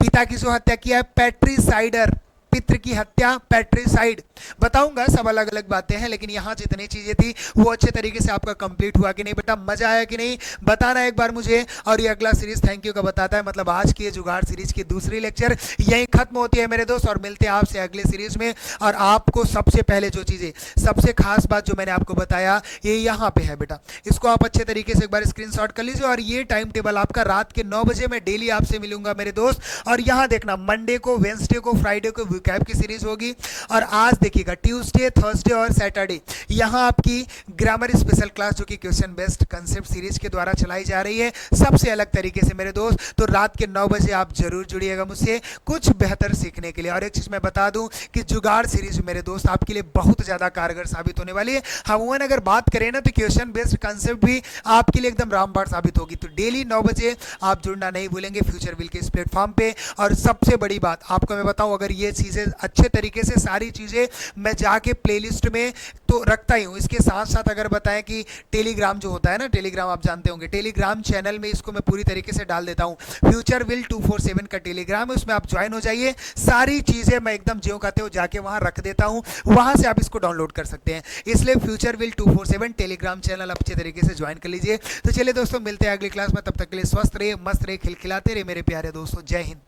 A: पिता की जो हत्या किया है, पैट्रिसाइडर, पितृ की हत्या, पैट्रिसाइड। बताऊंगा, सब अलग अलग बातें हैं, लेकिन यहां जितनी चीजें थी वो अच्छे तरीके से आपका कंप्लीट हुआ कि नहीं बेटा, मजा आया कि नहीं, बताना एक बार मुझे। और ये अगला सीरीज थैंक यू का बताता है, मतलब आज की जुगाड़ सीरीज की दूसरी लेक्चर यही खत्म होती है मेरे दोस्त, और मिलते हैं आपसे अगले सीरीज में। और आपको सबसे पहले जो चीजें, सबसे खास बात जो मैंने आपको बताया ये यहाँ पे है बेटा, इसको आप अच्छे तरीके से एक बार स्क्रीनशॉट कर लीजिए। और ये टाइम टेबल आपका रात के 9 बजे मैं डेली आपसे मिलूंगा मेरे दोस्त। और यहाँ देखना, मंडे को, वेंसडे को, फ्राइडे को कैप की सीरीज होगी। और आज देखिएगा ट्यूसडे, थर्सडे और सैटरडे यहां आपकी ग्रामर स्पेशल क्लास, जो कि क्वेश्चन बेस्ड कंसेप्ट सीरीज के द्वारा चलाई जा रही है सबसे अलग तरीके से मेरे दोस्त। तो रात के 9 बजे आप जरूर जुड़िएगा मुझसे कुछ बेहतर सीखने के लिए। और एक चीज मैं बता दूं कि जुगाड़ सीरीज मेरे दोस्त आपके लिए बहुत ज्यादा कारगर साबित होने वाली है। अमूमन अगर बात करें ना तो क्वेश्चन बेस्ड कंसेप्ट भी आपके लिए एकदम रामबाण साबित होगी। तो डेली 9 बजे आप जुड़ना नहीं भूलेंगे फ्यूचर विल के इस प्लेटफॉर्म पे। और सबसे बड़ी बात आपको मैं बताऊं, अगर ये चीजें अच्छे तरीके से, सारी चीजें मैं जाके प्लेलिस्ट में तो रखता ही हूं, इसके साथ साथ अगर बताएं कि टेलीग्राम जो होता है ना, टेलीग्राम आप जानते होंगे, टेलीग्राम चैनल में इसको मैं पूरी तरीके से डाल देता हूं। फ्यूचर विल 247 का टेलीग्राम है, उसमें आप ज्वाइन हो जाइए। सारी चीजें मैं एकदम ज्यों कहते हो जाके वहां रख देता हूं, वहां से आप इसको डाउनलोड कर सकते हैं। इसलिए फ्यूचर विल 247 टेलीग्राम चैनल आप अच्छे तरीके से ज्वाइन कर लीजिए। तो चलिए दोस्तों, मिलते हैं अगली क्लास में, तब तक के लिए स्वस्थ रहिए, मस्त रहिए, खिलखिलाते रहिए मेरे प्यारे दोस्तों। जय हिंद।